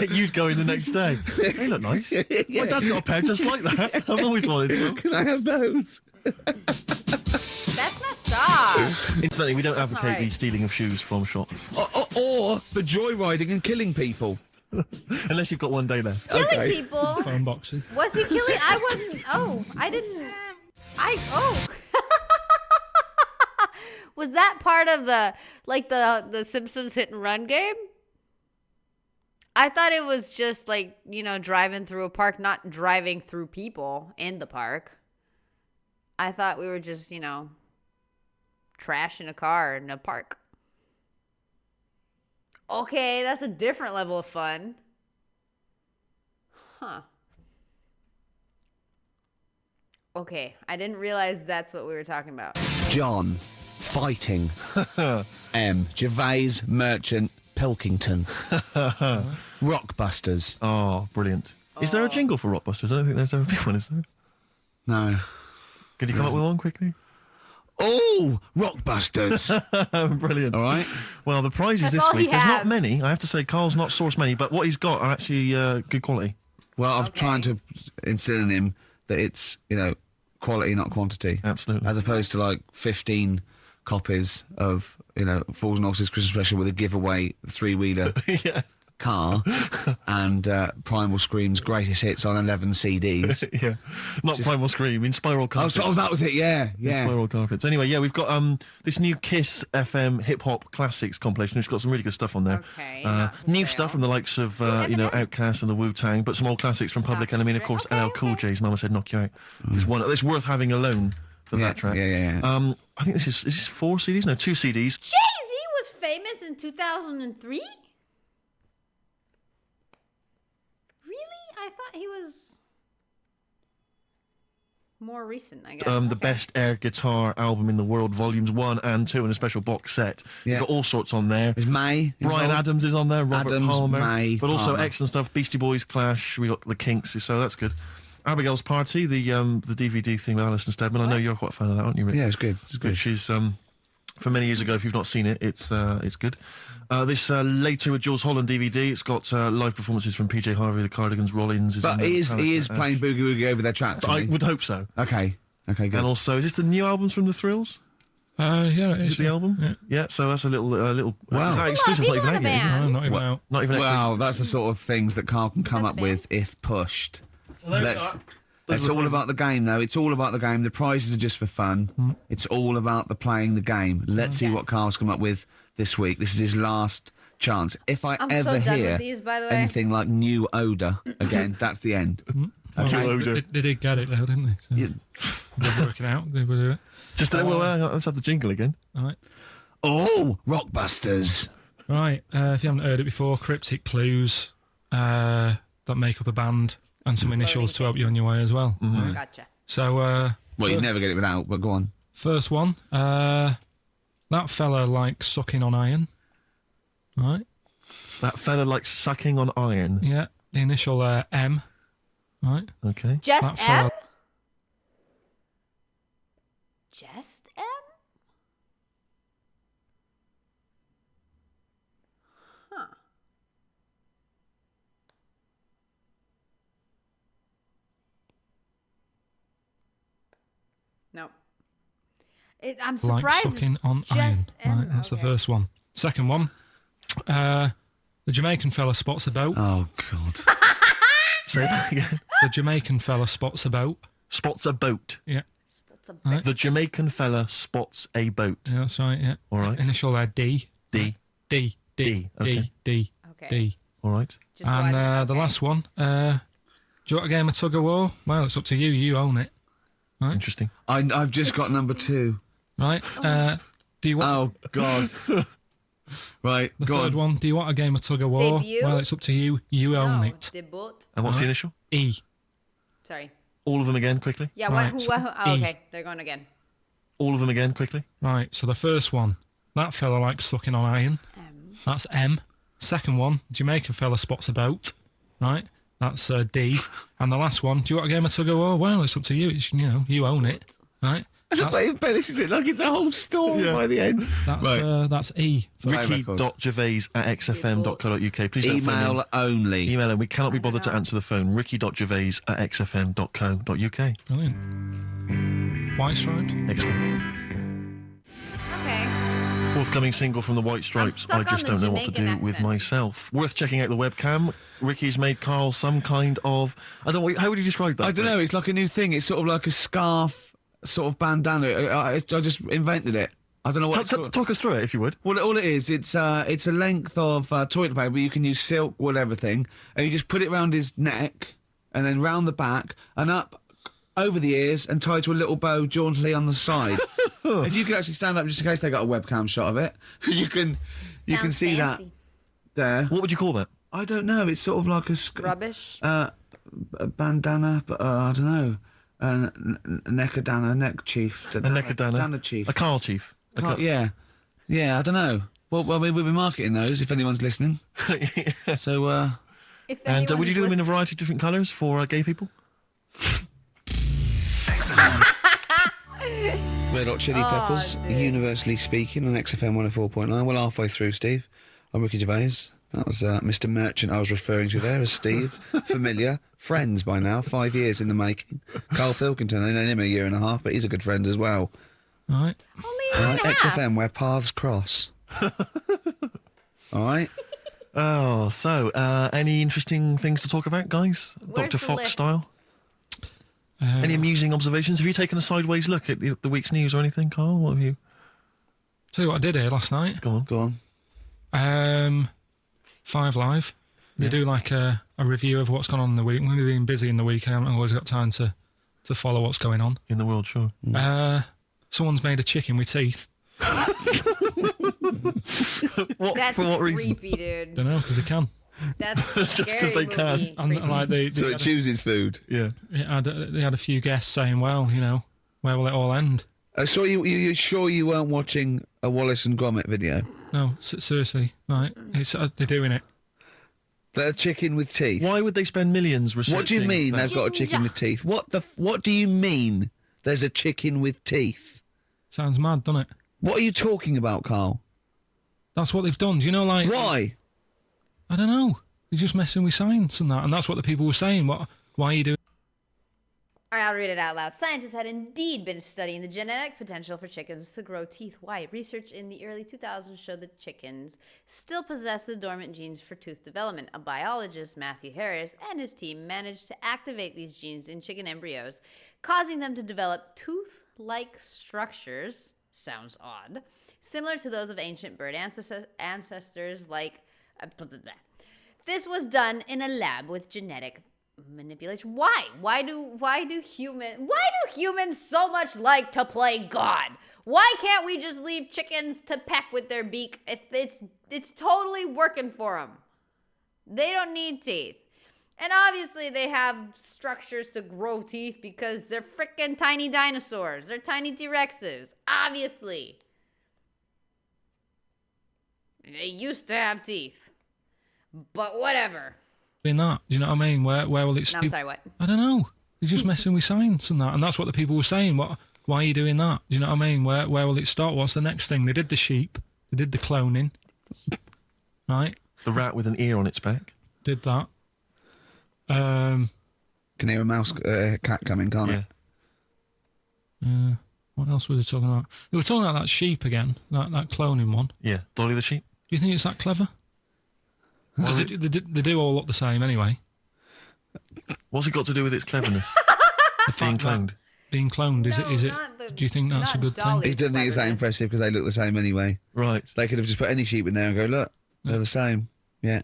You'd go in the next day. They look nice. Yeah. My dad's got a pair just like that. I've always wanted some. Can I have those? That's messed up. Incidentally, we don't That's advocate not right. the stealing of shoes from shops. Or the joyriding and killing people. Unless you've got one day left. Killing Okay. people. Phone boxes. Was he killing? I wasn't. Oh, I didn't. Was that part of the Simpsons hit and run game? I thought it was just like, driving through a park, not driving through people in the park. I thought we were just, trashing a car in a park. Okay, that's a different level of fun. Huh. Okay, I didn't realize that's what we were talking about. John, fighting. M. Gervais, merchant, Pilkington. Rockbusters. Oh, brilliant. Is there a jingle for Rockbusters? I don't think there's ever been one, is there? No. Could you come up with one quickly? Oh, Rockbusters. Brilliant. All right. Well, the prizes That's this all he week, there's not has. many. I have to say, Carl's not sourced many, but what he's got are actually good quality. Well, I'm Okay. trying to instill in him that it's, quality, not quantity. Absolutely. As opposed to like 15 copies of, Fools and Horses Christmas Special with a giveaway 3-wheeler. Yeah. car and Primal Scream's greatest hits on 11 CDs. Yeah, not Primal Scream, in Spiral Carpets. Oh, that was it, yeah. In Spiral Carpets. Anyway, yeah, we've got this new Kiss FM Hip Hop Classics compilation, which has got some really good stuff on there. Okay. New stuff from the likes of, Outkast and the Wu-Tang, but some old classics from Public Enemy, and of course, LL Cool J's Mama Said Knock You Out. It's worth having alone for that track. Yeah. I think is this 4 CDs? No, 2 CDs. Jay-Z was famous in 2003? I thought he was more recent, I guess. The best air guitar album in the world, volumes 1 and 2, in a special box set. You've got all sorts on there. There's May. Brian Adams is on there, Robert Palmer. May, but also Palmer. excellent stuff. Beastie Boys, Clash, we got the Kinks, so that's good. Abigail's Party, the DVD thing with Alison Steadman. I know you're quite a fan of that, aren't you, Rick? Yeah, it's good. It's good. She's from many years ago. If you've not seen it, it's good. This Later with Jules Holland DVD. It's got live performances from PJ Harvey, the Cardigans, Rollins. But he is playing Boogie Woogie over their tracks. I would hope so. Okay, good. And also, is this the new albums from the Thrills? Yeah, it Is is. it the album? Yeah. So that's a little. Wow. Is that There's a exclusive? lot of Not even people in out a yet. band. Not even out. Not even. Wow, that's the sort of things that Karl can come up with if pushed. It's all about the game, though. It's all about the game. The prizes are just for fun. It's all about the playing the game. Let's see what Karl's come up with this week. This is his last chance. If I'm so ever done hear with these, by the way. anything like new odour again, that's the end. Okay. They did get it, though, didn't they? So they're working out. They will do it. Just let's have the jingle again. All right. Oh, Rockbusters. Right. If you haven't heard it before, cryptic clues that make up a band and some initials to help you on your way as well. Right. Gotcha. So, Well, you'd never get it without, but go on. first one. That fella likes sucking on iron. Right. That fella likes sucking on iron. Yeah. The initial M. Right. Okay. Just That M? fella- Just M? Huh. Nope. I'm Like surprised. sucking it's on just iron. M. Right. That's the Okay. first one. Second one. The Jamaican fella spots a boat. Oh, God. Say that again. The Jamaican fella spots a boat. Spots a boat. Yeah. It's a Right. The Jamaican fella spots a boat. Yeah, that's right. Yeah. All right. Initial D. D. D. D, okay. D. D. Okay. D. All right. Just And one, the okay. last one. Do you want a game of tug of war? Well, it's up to you. You own it. Interesting. I've just got number 2. Right. Do you want Oh, God. Right, the go third on. one? Do you want a game of tug of war? Debut? Well, it's up to you. You own No, it. debut. And what's the initial? E. Sorry. All of them again, quickly. Yeah, Right, who, so oh, E. okay. They're going again. All of them again, quickly. Right. So the first one. That fella likes sucking on iron. That's M. Second one. Jamaican fella spots a boat. Right. That's D. And the last one. Do you want a game of tug of war? Well, it's up to you. It's, you own it. Right. But he embellishes it like it's a whole story by the end. That's E. Ricky.gervais@xfm.co.uk. Please don't phone Email only. in. Email him. We cannot be bothered to answer the phone. Ricky.gervais@xfm.co.uk. Brilliant. White striped. Excellent. Okay. Forthcoming single from the White Stripes. stuck I on just the don't know what to do Jamaican with accent. myself. Worth checking out the webcam. Ricky's made Karl some kind of. I don't know. How would you describe that? I don't know, it's like a new thing. It's sort of like a scarf, sort of bandana. I just invented it. I don't know what it's called. Talk us through it, if you would. Well, all it is, it's a length of toilet paper. You can use silk, whatever thing, and you just put it round his neck, and then round the back, and up over the ears, and tied to a little bow jauntily on the side. If you could actually stand up, just in case they got a webcam shot of it, you can Sounds see fancy. that there. What would you call that? I don't know. It's sort of like a Rubbish. a bandana, but I don't know. Neckadana, neck chief. A neckadana. Dana chief. A Karl chief. Yeah, I don't know. Well, we'll be marketing those if anyone's listening. So, If And would you do them in a anyone's variety of different colours for gay people? Red Hot Chili Peppers, dear. universally speaking, on XFM 104.9. Well, halfway through, Steve. I'm Ricky Gervais. That was Mr. Merchant I was referring to there as Steve. Familiar. Friends by now. 5 years in the making. Carl Pilkington, I known him a year and a half, but he's a good friend as well. All right. only a year and a half. XFM, where paths cross. All right? Oh, so any interesting things to talk about, guys? Where's Dr. the Fox list? style. Any amusing observations? Have you taken a sideways look at the week's news or anything, Carl? What have you? Tell you what I did here last night. Go on. Go on. 5 Live. They do like a review of what's gone on in the week. When we've been busy in the week, I haven't always got time to follow what's going on. In the world, sure. Someone's made a chicken with teeth. That's for what reason? creepy, dude. Don't know, because they can. That's Just 'cause scary they can. movie And creepy. like they So it had chooses food. Yeah. they had a few guests saying, well, you know, where will it all end? So you sure you weren't watching a Wallace and Gromit video? No, seriously, right? They're doing it. They're a chicken with teeth. Why would they spend millions researching? What do you mean that? they've got a chicken with teeth? What do you mean there's a chicken with teeth? Sounds mad, doesn't it? What are you talking about, Carl? That's what they've done. Do you know, like... Why? I don't know. They're just messing with science and that, and that's what the people were saying. Why are you doing... All right, I'll read it out loud. Scientists had indeed been studying the genetic potential for chickens to grow teeth white. Research in the early 2000s showed that chickens still possess the dormant genes for tooth development. A biologist, Matthew Harris, and his team managed to activate these genes in chicken embryos, causing them to develop tooth-like structures. Sounds odd. Similar to those of ancient bird ancestors like... This was done in a lab with genetic manipulation. Why? Why do humans so much like to play God? Why can't we just leave chickens to peck with their beak if it's totally working for them? They don't need teeth. And obviously they have structures to grow teeth because they're freaking tiny dinosaurs. They're tiny T-Rexes. Obviously. They used to have teeth. But whatever. that? Do you know what I mean? Where will it... No, I'm sorry, what? I don't know. They're just messing with science and that, and that's what the people were saying. Why are you doing that? Do you know what I mean? Where will it start? What's the next thing? They did the sheep. They did the cloning. Right? The rat with an ear on its back. Did that. Can hear a cat coming, can't Yeah. it? What else were they talking about? They were talking about that sheep again, that cloning one. Yeah. Dolly the sheep. Do you think it's that clever? Because they do all look the same anyway. What's it got to do with its cleverness? The Being fact that cloned. being cloned, is No, it? not the- Do you think that's a not good thing? Dolly. He doesn't think it's that Cleverness. impressive because they look the same anyway. Right. They could have just put any sheep in there and go, look, they're the same. Yeah.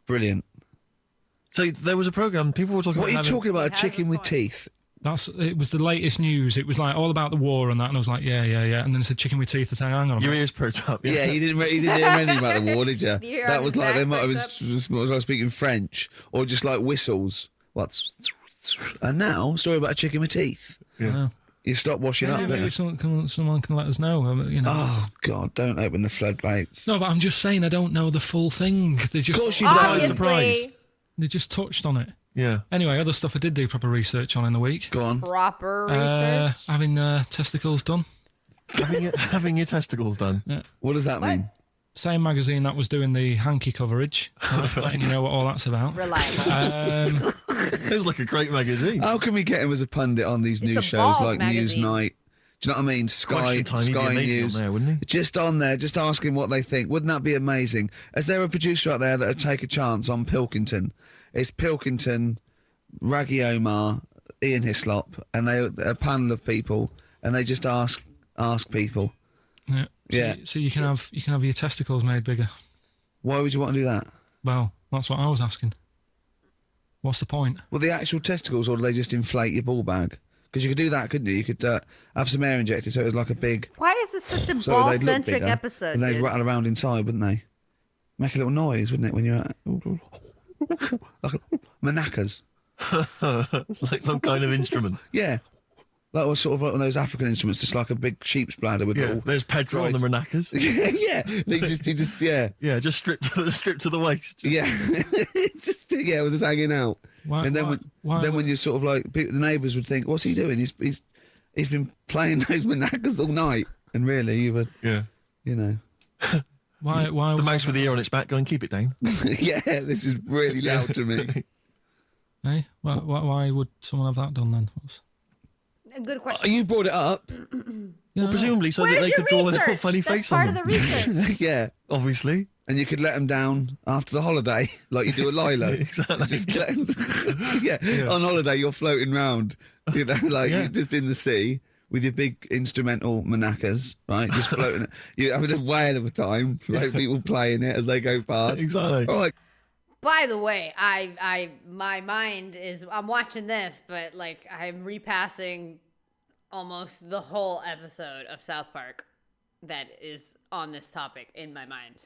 Brilliant. So there was a program. People were talking What are about you talking about? A Has a chicken with point. teeth? It was the latest news. It was like all about the war and that, and I was like, yeah. And then it said chicken with teeth. I said, hang on a Your minute. ears perked up. Yeah, you didn't hear anything about the war, did you? The ear That on was his like, they back might have perked was like speaking French or just like whistles. What? And now, story about a chicken with teeth. Yeah. You stop washing Maybe, up, don't you? someone can let us know. You know. Oh, God, don't open the floodgates. No, but I'm just saying I don't know the full thing. They just Of course you don't. Obviously. Surprise. they just touched on it. Yeah. Anyway, other stuff I did do proper research on in the week. Go on. Proper research. Having testicles done. Having your testicles done. What does that mean? Same magazine that was doing the hanky coverage, letting you know what all that's about. Reliable. It was like a great magazine. How can we get him as a pundit on these It's news a shows balls like magazine. Newsnight? Do you know what I mean? Sky Question time, he'd be amazing News. on there, wouldn't he? Just on there, just asking what they think. Wouldn't that be amazing? Is there a producer out there that would take a chance on Pilkington? It's Pilkington, Raggy Omar, Ian Hislop, and they a panel of people, and they just ask people. Yeah. Yeah. So you can have your testicles made bigger. Why would you want to do that? Well, that's what I was asking. What's the point? Well, the actual testicles, or do they just inflate your ball bag? Because you could do that, couldn't you? You could have some air injected, so it was like a big. Why is this such a So they'd look ball-centric bigger, episode? and they'd dude? rattle around inside, wouldn't they? Make a little noise, wouldn't it, when you're like manacas? It's like some kind of instrument. Yeah. That was sort of like one of those African instruments, just like a big sheep's bladder with Yeah. all. There's Pedro on the Renacas. yeah. He just, yeah. Yeah, just stripped to the waist. Yeah. just, yeah, with us hanging out. Why- and then, why- when you're sort of like, the neighbours would think, what's he doing? He's been playing those manacas all night. And really, you would, Yeah. you know. Why? The mouse with the ear on its back, go and keep it down. Yeah, this is really loud to me. Why would someone have that done then? A good question. You brought it up. Well, presumably so that Where's they your could draw a little research? funny That's face part on of them. the research. Yeah. Obviously. And you could let them down after the holiday, like you do a Lilo. Exactly. Just let 'em- yeah. On holiday, you're floating round, you know, like Yeah. you're just in the sea with your big instrumental manacas, right? Just floating. You're having a whale of a time, like people playing it as they go past. Exactly. All right. By the way, my mind is, I'm watching this, but like I'm repassing almost the whole episode of South Park that is on this topic in my mind,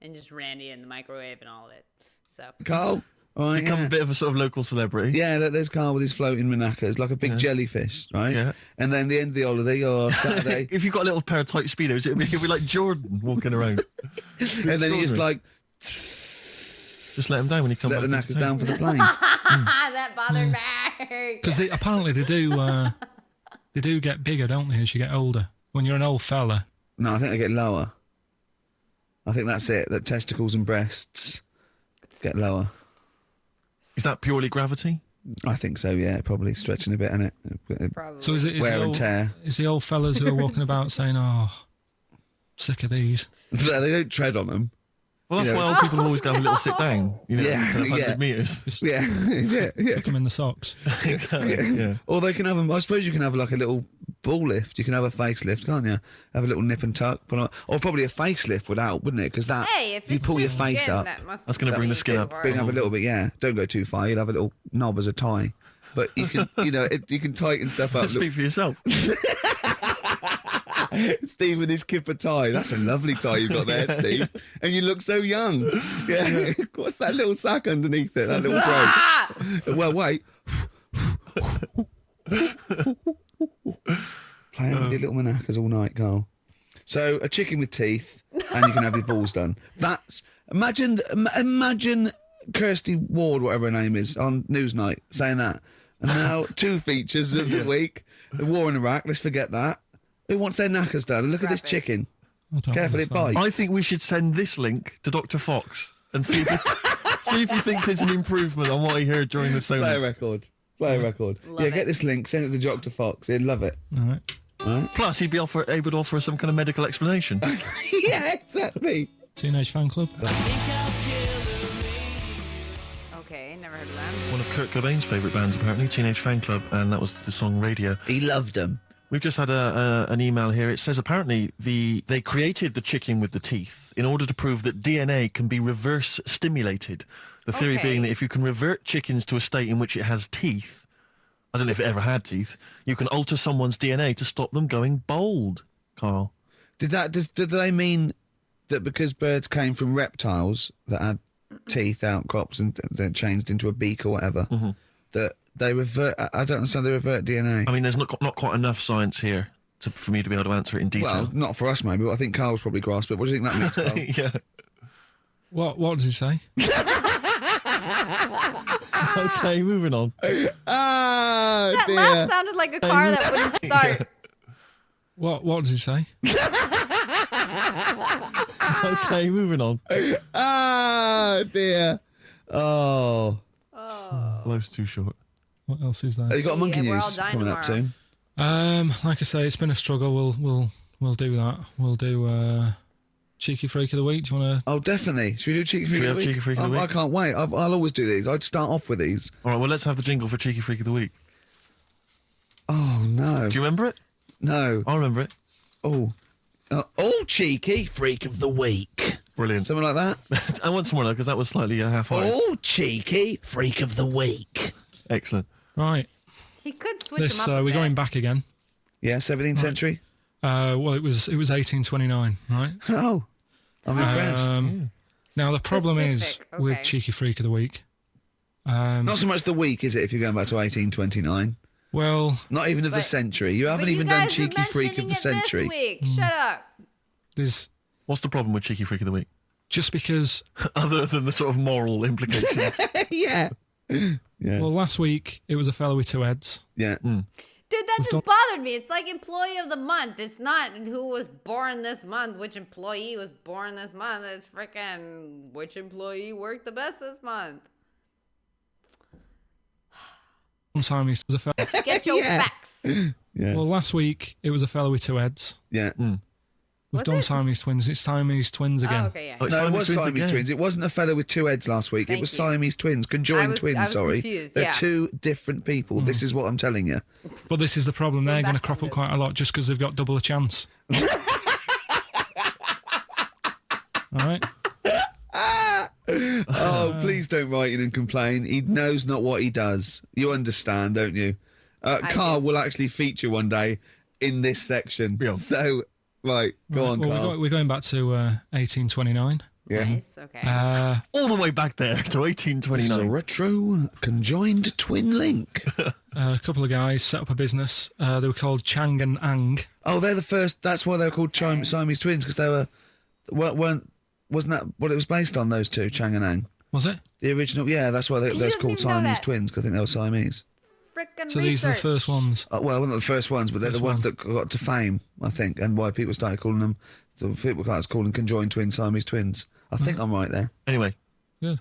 and just Randy and the microwave and all of it. So Carl. All right, Become yeah. a bit of a sort of local celebrity. Yeah, there's Carl with his floating manacas, like a big jellyfish, right? Yeah. And then the end of the holiday or Saturday, If you've got a little pair of tight speedos, it'd be like Jordan walking around. and then you just like Just let him down when he comes let back. the into knackers town. down for the plane. that bothered me. Because apparently they do get bigger, don't they, as you get older? When you're an old fella. No, I think they get lower. I think that's it. That testicles and breasts get lower. Is that purely gravity? I think so. Yeah, probably stretching a bit, isn't it? Probably. So is it Wear and tear. Is the old fellas who are walking about saying, "Oh, sick of these"? They don't tread on them. Well, that's You know, why old people always go have a little sit down. You know, Yeah, kind of 100 yeah. meters. Just Yeah, yeah. stick them in the socks. Exactly. Yeah. Or they can have them. I suppose you can have like a little ball lift. You can have a facelift, can't you? Have a little nip and tuck. Put on, or probably a facelift would help, wouldn't it? Because that Hey, if you it's pull your just face skin, up, That's gonna bring the skin up. bring up a little bit. Yeah, don't go too far. You'll have a little knob as a tie. But you can, you know, you can tighten stuff up. Speak for yourself. Steve with his kipper tie. That's a lovely tie you've got there, Steve. And you look so young. Yeah. What's that little sack underneath it? That little throat. Well, wait. Playing with your little manacas all night, Carl. So a chicken with teeth, and you can have your balls done. That's imagine Kirsty Ward, whatever her name is, on Newsnight saying that. And now 2 features of the week: the war in Iraq. Let's forget that. Who wants their knackers done? And look at this Scrap it. chicken. I don't Careful, it understand. bites. I think we should send this link to Dr. Fox and see if he thinks it's an improvement on what he heard during the Play a Sonos. record. Play a record. Love Yeah, it. get this link. Send it to Dr. Fox. He'd love it. All right. Right? Plus, he'd be able to offer some kind of medical explanation. Yeah, exactly. Teenage Fan Club. Okay, never heard of that. One of Kurt Cobain's favourite bands, apparently, Teenage Fan Club, and that was the song Radio. He loved them. We've just had an email here. It says apparently they created the chicken with the teeth in order to prove that DNA can be reverse stimulated. The theory Okay. being that if you can revert chickens to a state in which it has teeth, I don't know if it ever had teeth, you can alter someone's DNA to stop them going bald, Carl. Did they mean that because birds came from reptiles that had teeth, outcrops, and then changed into a beak or whatever, that they revert? I don't understand. They revert DNA. I mean, there's not quite enough science here for me to be able to answer it in detail. Well, not for us maybe, but I think Carl's probably grasped it. What do you think that means, Carl? Yeah. What does he say? Okay, moving on. Ah, That dear. laugh sounded like a car that wouldn't start. What does he say? Okay, moving on. Ah, dear. Oh. Life's too short. What else is Have there? you got a monkey Yeah, we're all news dying coming up tomorrow. soon? Like I say, it's been a struggle. We'll do that. We'll do Cheeky Freak of the Week. Do you want to? Oh, definitely. Should we do Cheeky Freak we of the have Week? Cheeky Freak of the I Week? can't wait. I'll always do these. I'd start off with these. All right, well, let's have the jingle for Cheeky Freak of the Week. Oh, no. Do you remember it? No. I remember it. Oh. Cheeky Freak of the Week. Brilliant. Something like that. I want some more, because that was slightly half-hearted. Cheeky Freak of the Week. Excellent. Right. He could switch him up. We're going back again. Yeah, 17th century. Well, it was 1829, right? Oh, I'm impressed. Now the problem is Specific, with okay. Cheeky Freak of the Week. Not so much the week, is it, if you're going back to 1829? Well, Not even of the But- century. You haven't But even you done guys are Cheeky Freak of mentioning the it century. This week. Shut up. there's What's the problem with Cheeky Freak of the Week? just because. Other than the sort of moral implications. Yeah. Yeah. Well, last week it was a fellow with 2 heads. Yeah. Dude, that just done- bothered me. It's like employee of the month. It's not who was born this month, which employee was born this month. It's freaking which employee worked the best this month. One time he was a fellow. Get your Yeah. facts. Yeah. Well, last week it was a fellow with two heads. Yeah. We've Was done it? Siamese twins. It's Siamese twins again. Oh, okay, yeah. Oh, it's No, it was twins Siamese again. twins. It wasn't a fellow with two heads last week. Thank it was you. Siamese twins. Conjoined I was twins, sorry. confused, They're yeah. two different people. This is what I'm telling you. But this is the problem. They're going to back crop on up this. quite a lot just because they've got double a chance. All right. Oh, please don't write in and complain. He knows not what he does. You understand, don't you? Karl will actually feature one day in this section. Yeah. So, right, go on, Well, Karl. we're going back to 1829. Yeah. Nice. Okay. All the way back there to This is a 1829. retro conjoined twin link. A couple of guys set up a business. They were called Chang and Ang. Oh, they're the first. That's why they're called Siamese twins, because they wasn't that what it was based on? Those two, Chang and Ang. Was it? The original, yeah. That's why they're didn't called even know Siamese that. twins, because I think they were Siamese. Frickin' So these are the first ones. Well, not the first ones, but they're the First ones one. that got to fame, I think, and why people started calling them. The people started calling them conjoined twins, Siamese twins. I think I'm right there. Anyway, Good.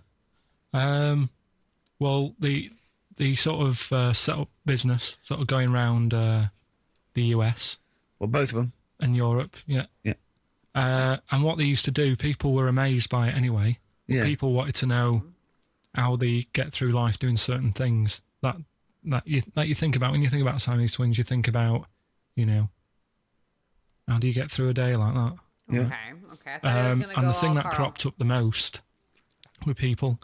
Well, the sort of set up business, sort of going around the US Well, both of them. and Europe, yeah. Yeah. And what they used to do, people were amazed by it anyway. Yeah. People wanted to know how they get through life doing certain things that you think about when you think about Siamese twins. You think about, how do you get through a day like that? Yeah. Okay. I thought it was gonna And go the thing all that Karl. cropped up the most with people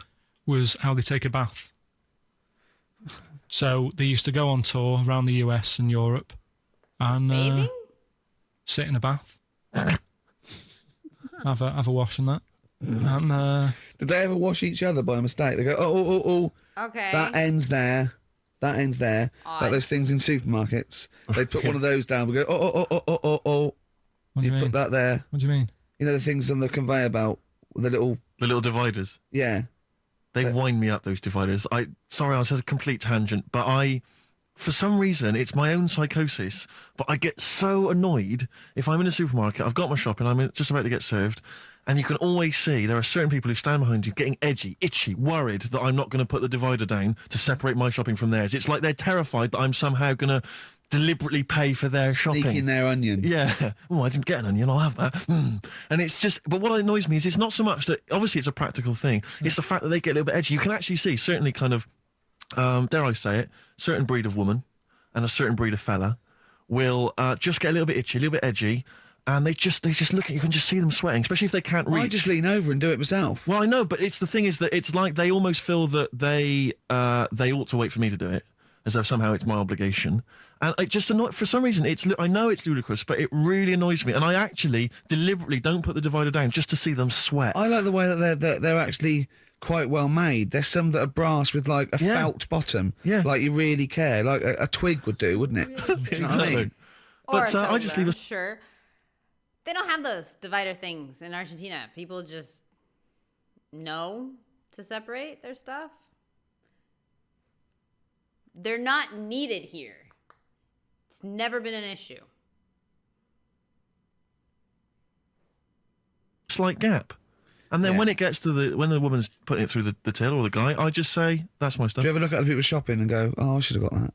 was how they take a bath. So they used to go on tour around the US and Europe and Bathing? sit in a bath, have a wash and that. And Did they ever wash each other by mistake? They go, oh, Okay. that ends there. That ends there. Odd. Like those things in supermarkets. They put one of those down. We go, oh. what do you You put mean? that there. What do you mean? You know the things on the conveyor belt, the little, the little dividers. yeah. They wind me up, those dividers. Sorry, I was at a complete tangent, but for some reason, it's my own psychosis, but I get so annoyed if I'm in a supermarket, I've got my shopping, I'm just about to get served, and you can always see there are certain people who stand behind you getting edgy, itchy, worried that I'm not going to put the divider down to separate my shopping from theirs. It's like they're terrified that I'm somehow going to deliberately pay for their shopping. Sneak in their onion. Yeah. Oh, I didn't get an onion. I'll have that. And it's just, but what annoys me is it's not so much that, obviously it's a practical thing. It's the fact that they get a little bit edgy. You can actually see, certainly kind of, dare I say it, certain breed of woman and a certain breed of fella will just get a little bit itchy, a little bit edgy. And they just look at you, can just see them sweating, especially if they can't reach. I just lean over and do it myself. Well, I know, but it's the thing is that it's like they almost feel that they ought to wait for me to do it, as though somehow it's my obligation. And it just for some reason, I know it's ludicrous, but it really annoys me. And I actually deliberately don't put the divider down just to see them sweat. I like the way that they're actually quite well made. There's some that are brass with like a felt bottom. Yeah. Like you really care. Like a twig would do, wouldn't it? Do you know what I mean? Or But I just leave a. Sure. They don't have those divider things in Argentina. People just know to separate their stuff. They're not needed here. It's never been an issue. Slight gap. And then Yeah. when it gets to when the woman's putting it through the till or the guy, I just say, that's my stuff. Do you ever look at other people shopping and go, oh, I should have got that?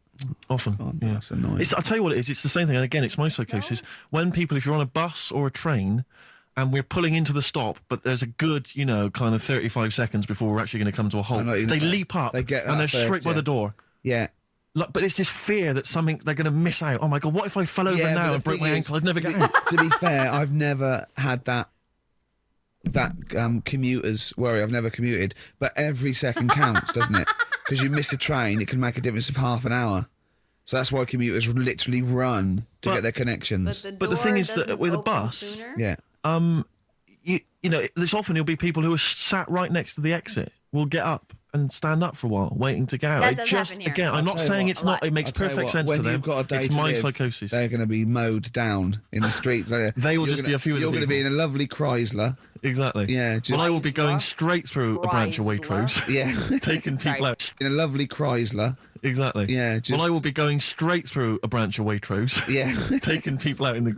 Often. Oh, yeah. that's annoying. I'll tell you what it is. It's the same thing. And again, it's my psychosis. When people, if you're on a bus or a train and we're pulling into the stop, but there's a good, kind of 35 seconds before we're actually going to come to a halt, I know what you're they gonna say. leap up They get and that they're first, straight by yeah. the door. Yeah. Look, but it's this fear that they're going to miss out. Oh my God, what if I fell over Yeah, but now the and broke thing my is, ankle? I'd never get out. To be fair, I've never had that commuter's worry. I've never commuted, but every second counts, doesn't it? Because you miss a train, it can make a difference of half an hour. So that's why commuters literally run to But- get their connections. But the thing is that with a bus- Yeah. There's often there'll be people who are sat right next to the exit will get up and stand up for a while, waiting to get out. That It does just happen here. again, I'll I'm not tell you saying what, it's a not. lot. It makes I'll tell you perfect what, sense when to them. you've got a day It's to my live, psychosis. They're going to be mowed down in the streets. They will just be a few of the You're going to be in people. a lovely Chrysler. Exactly. Yeah, Well, I will be Chrysler. going straight through a branch of Chrysler. Waitrose, Yeah. taking people out. In a lovely Chrysler. Exactly. Yeah, Well, I will be going straight through a branch of Waitrose, Yeah. taking people out in the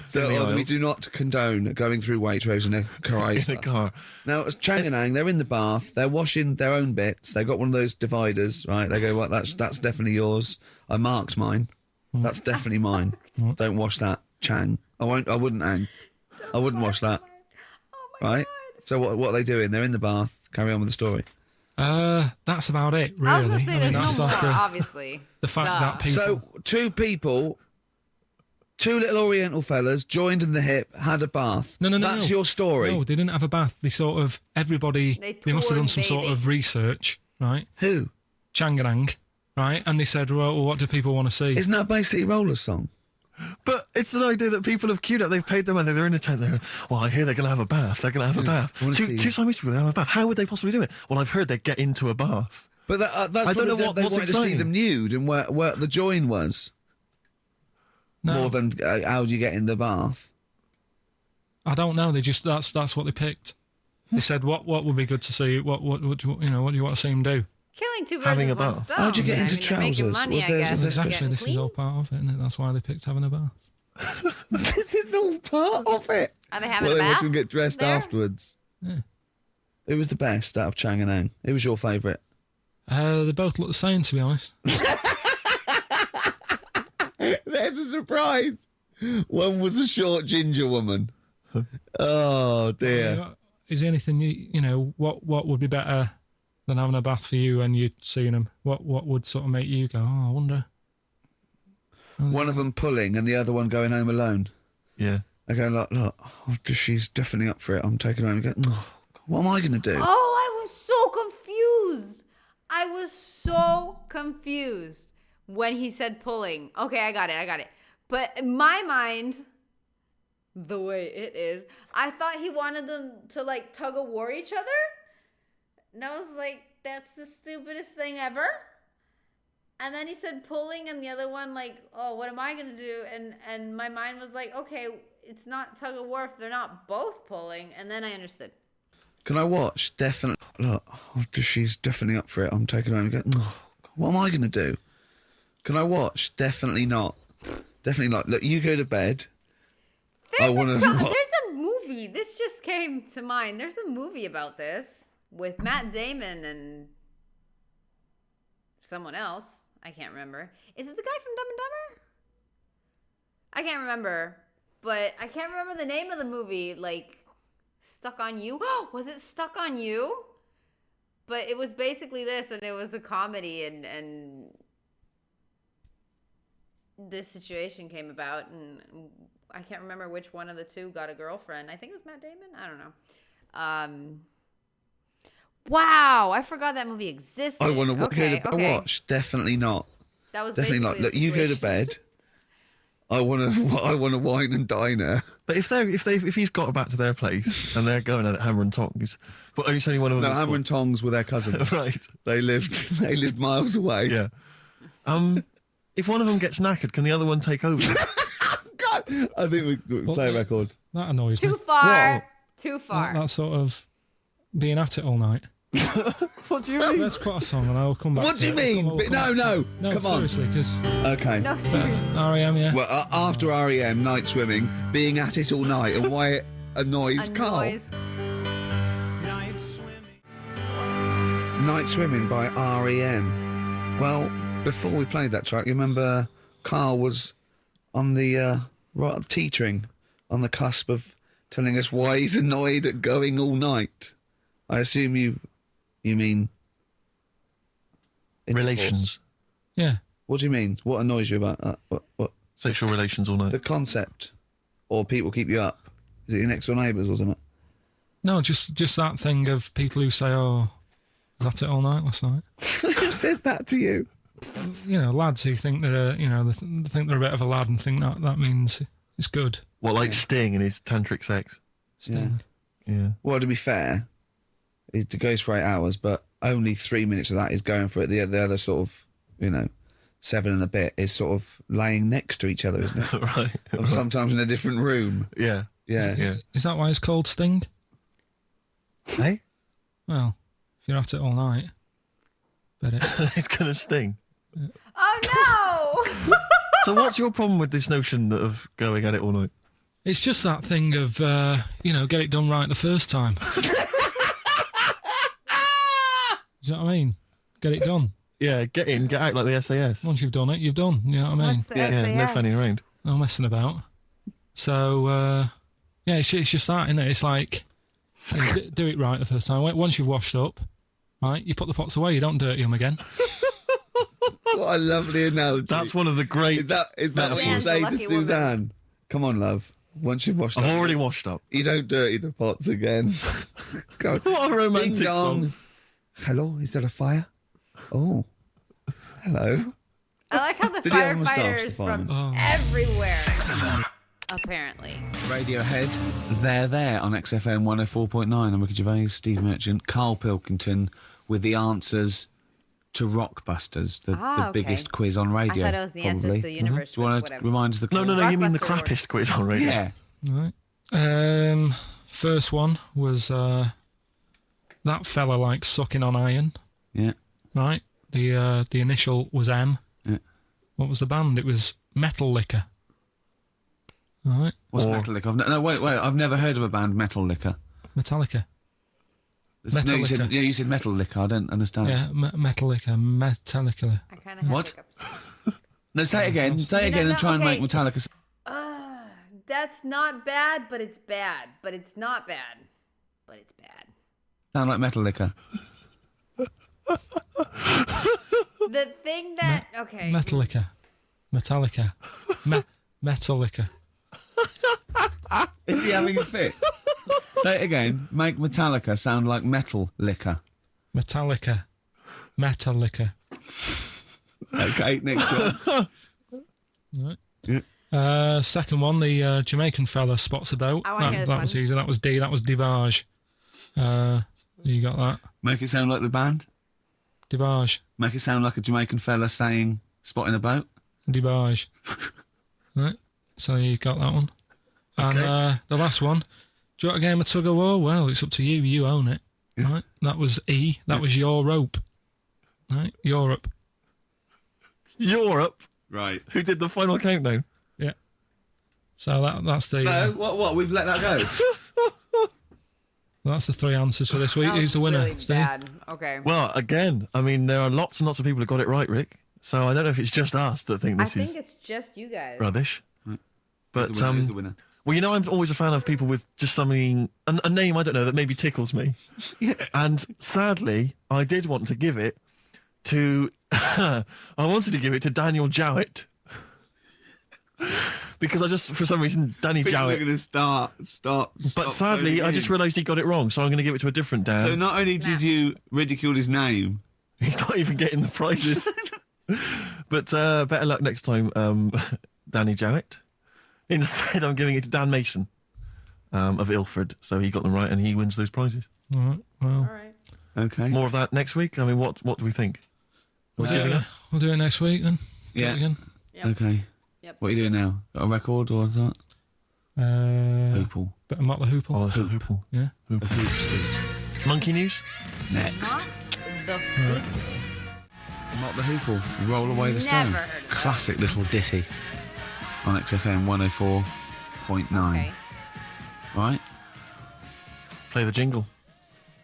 So in the we aisles, do not condone going through Waitrose in a in Chrysler. a car. Now, as Chang and Ang, they're in the bath. They're washing their own bits. They've got one of those dividers, right? They go, well, that's definitely yours. I marked mine. That's definitely mine. Don't wash that, Chang. I wouldn't, Ang. I wouldn't wash that. Oh my Right? God. So what are they doing? They're in the bath. Carry on with the story. That's about it, really. I was going to say there's that's no more, the, obviously. the fact Duh. that people... So two little Oriental fellas joined in the hip, had a bath. No. That's your story. No, they didn't have a bath. They sort of, everybody, they must have done some sort bathing. of research, right? Who? Changarang, right? And they said, well, what do people want to see? Isn't that basically Roller's song? But it's an idea that people have queued up. They've paid their money. They're in a tent. They're, well, I hear they're going to have a bath. They're going to have a bath. Two Siamese people are going to have a bath. How would they possibly do it? Well, I've heard they get into a bath. But that's I don't know they what's wanted to see exciting. them nude and where the join was. No, More than how do you get in the bath? I don't know. They just, that's what they picked. They said, what would be good to see? What do you want to see them do? Killing two birds Having with a one bath. stone. How'd you get into they're making trousers? money, Was I there- guess. was there- Exactly, Getting this is all part of it, isn't it? That's why they picked having a bath. This is all part of it. Are they having Well, a they watch bath? them get dressed there? afterwards. Yeah. Who was the best out of Chang and Ang? Who was your favourite? They both look the same, to be honest. There's a surprise. One was a short ginger woman. Oh dear. Is there anything what would be better than having a bath for you when you're seeing them? What would sort of make you go, oh, I wonder? One of them pulling and the other one going home alone. Yeah. I go, look, she's definitely up for it. I'm taking her home and go, oh, what am I going to do? Oh, I was so confused. I was so confused when he said pulling. Okay, I got it. But in my mind, the way it is, I thought he wanted them to like tug of war each other. And I was like, that's the stupidest thing ever. And then he said pulling and the other one like, oh, what am I going to do? And my mind was like, okay, it's not tug of war if they're not both pulling. And then I understood. Can I watch? Definitely. Look, she's definitely up for it. I'm taking her home and go, oh, what am I going to do? Can I watch? Definitely not. Definitely not. Look, you go to bed. There's a movie. This just came to mind. There's a movie about this with Matt Damon and someone else. I can't remember. Is it the guy from Dumb and Dumber? I can't remember. But I can't remember the name of the movie. Like, Stuck on You? Was it Stuck on You? But it was basically this, and it was a comedy, and this situation came about, and I can't remember which one of the two got a girlfriend. I think it was Matt Damon. I don't know. Wow, I forgot that movie existed. I want to Okay. watch. Definitely not. That was Definitely not. basically Look, you go to bed. I want to wine and dine her. But if he's got back to their place and they're going at it hammer and tongs, but it's only one of them. No, that's hammer and tongs were their cousins. right. They lived miles away. Yeah. If one of them gets knackered, can the other one take over? God, I think we play a record. That annoys me. Too far. What? Too far. That sort of being at it all night. What do you mean? Let's put a song and I'll come back What to do you it. mean? We'll come No, back to it. no, come on. Seriously, because Okay. No, seriously. R.E.M., yeah. Well, after REM, night swimming, being at it all night, and why it annoys A Karl. noise. Night Swimming by REM. Well, before we played that track, you remember Karl was on the teetering on the cusp of telling us why he's annoyed at going all night. I assume you mean intercourse. Relations. Yeah. What do you mean? What annoys you about that? What Sexual relations all night. the concept, or people keep you up? Is it your next door neighbours or something? No, just that thing of people who say, oh, was that it all night last night? Who says that to you? Lads who think they're, they think they're a bit of a lad and think that means it's good. What, like Sting and his tantric sex? Sting. Yeah. Well, to be fair, it goes for 8 hours, but only 3 minutes of that is going for it. The other sort of, 7 and a bit is sort of laying next to each other, isn't it? Right. Or sometimes in a different room. Yeah. Yeah. Yeah. Is that why it's called Sting? Hey? Well, if you're at it all night, bet it. It's going to sting. Oh no! So what's your problem with this notion of going at it all night? It's just that thing of, get it done right the first time. Do you know what I mean? Get it done. get in, get out like the SAS. Once you've done it, you've done. You know what I mean? What's the Yeah, no SAS? fanning around. No messing about. So, it's just that, isn't it? It's like, do it right the first time. Once you've washed up, right, you put the pots away, you don't dirty them again. What a lovely analogy. That's one of the great. Is that what you Suzanne's say a to lucky Suzanne? woman. Come on, love. Once you've washed I've up, already washed up. you don't dirty the pots again. Go. What a romantic Ding dong. song. Hello, is there a fire? Oh, hello. I like how the Did he have a moustache, firefighters the from fireman? everywhere, apparently. Radiohead, they're there on XFM 104.9. I'm Ricky Gervais, Steve Merchant, Karl Pilkington with the answers to Rockbusters, the okay. biggest quiz on radio. I thought it was the answers probably. to the universe. Do you want but to whatever. remind us the quiz? No, you mean the Rockbuster crappiest works. quiz on radio. Yeah. Right. First one was that fella like sucking on iron. Yeah. Right. The initial was M. Yeah. What was the band? It was Metal Liquor. Right. What's Or- Metal Liquor? Wait. I've never heard of a band, Metal Liquor. Metallica. No, you said, Liquor. you said Metal Liquor. I don't understand. Yeah. Metal Liquor. Metallica. I kind of have What? hiccups. No, say it again. Say it again and try and make okay. Metallica. That's not bad, but it's bad. But it's not bad, but it's bad. Sound like Metal Liquor. The thing that okay. Metal Liquor. Metallica. Metal Liquor. Is he having a fit? Say it again. Make Metallica sound like Metal Liquor. Metallica. Metal Liquor. Okay, next one. Right. Yeah. Second one, the Jamaican fella spots a boat. I wanna hear this that one. was easy. That was D. That was Debage. You got that? Make it sound like the band. Debage. Make it sound like a Jamaican fella saying "spotting a boat." Debage. Right. So you got that one. And the last one. Do you want a game of tug of war? Well, it's up to you. You own it. Yeah. Right. That was E. That was your rope. Right. Europe. Europe. Right. Who did the final countdown? Yeah. So that's the No, what? We've let that go. that's the three answers for this week. That Who's was the winner? Really Steve? bad. Okay. Well, again, I mean, there are lots and lots of people who got it right, Rick. So I don't know if it's just us that think I this think is it's just you guys. rubbish. But Who's the winner? well, you know, I'm always a fan of people with just something, a name I don't know that maybe tickles me. Yeah. And sadly, I did want to give it to, I wanted to give it to Daniel Jowett. Because I just, for some reason, Danny People are Jowett. going to start. But sadly, I just realised he got it wrong, so I'm going to give it to a different Dan. So not only did you ridicule his name, He's not even getting the prizes. But better luck next time, Danny Jowett. Instead, I'm giving it to Dan Mason of Ilford. So he got them right, and he wins those prizes. All right. Well, All right. okay. More of that next week. I mean, what do we think? we'll do it next week then. Do Yeah. it again. Yep. Okay. Yep. What are you doing now? Got a record or something? Hoople. Bit of Motley Hoople. Oh, it's a hoople. Yeah. The Hoopsters. Monkey news? Next. Not the Not the Hoople. Roll away the Never stone. heard of that. Classic little ditty on XFM 104.9. okay. Right? Play the jingle.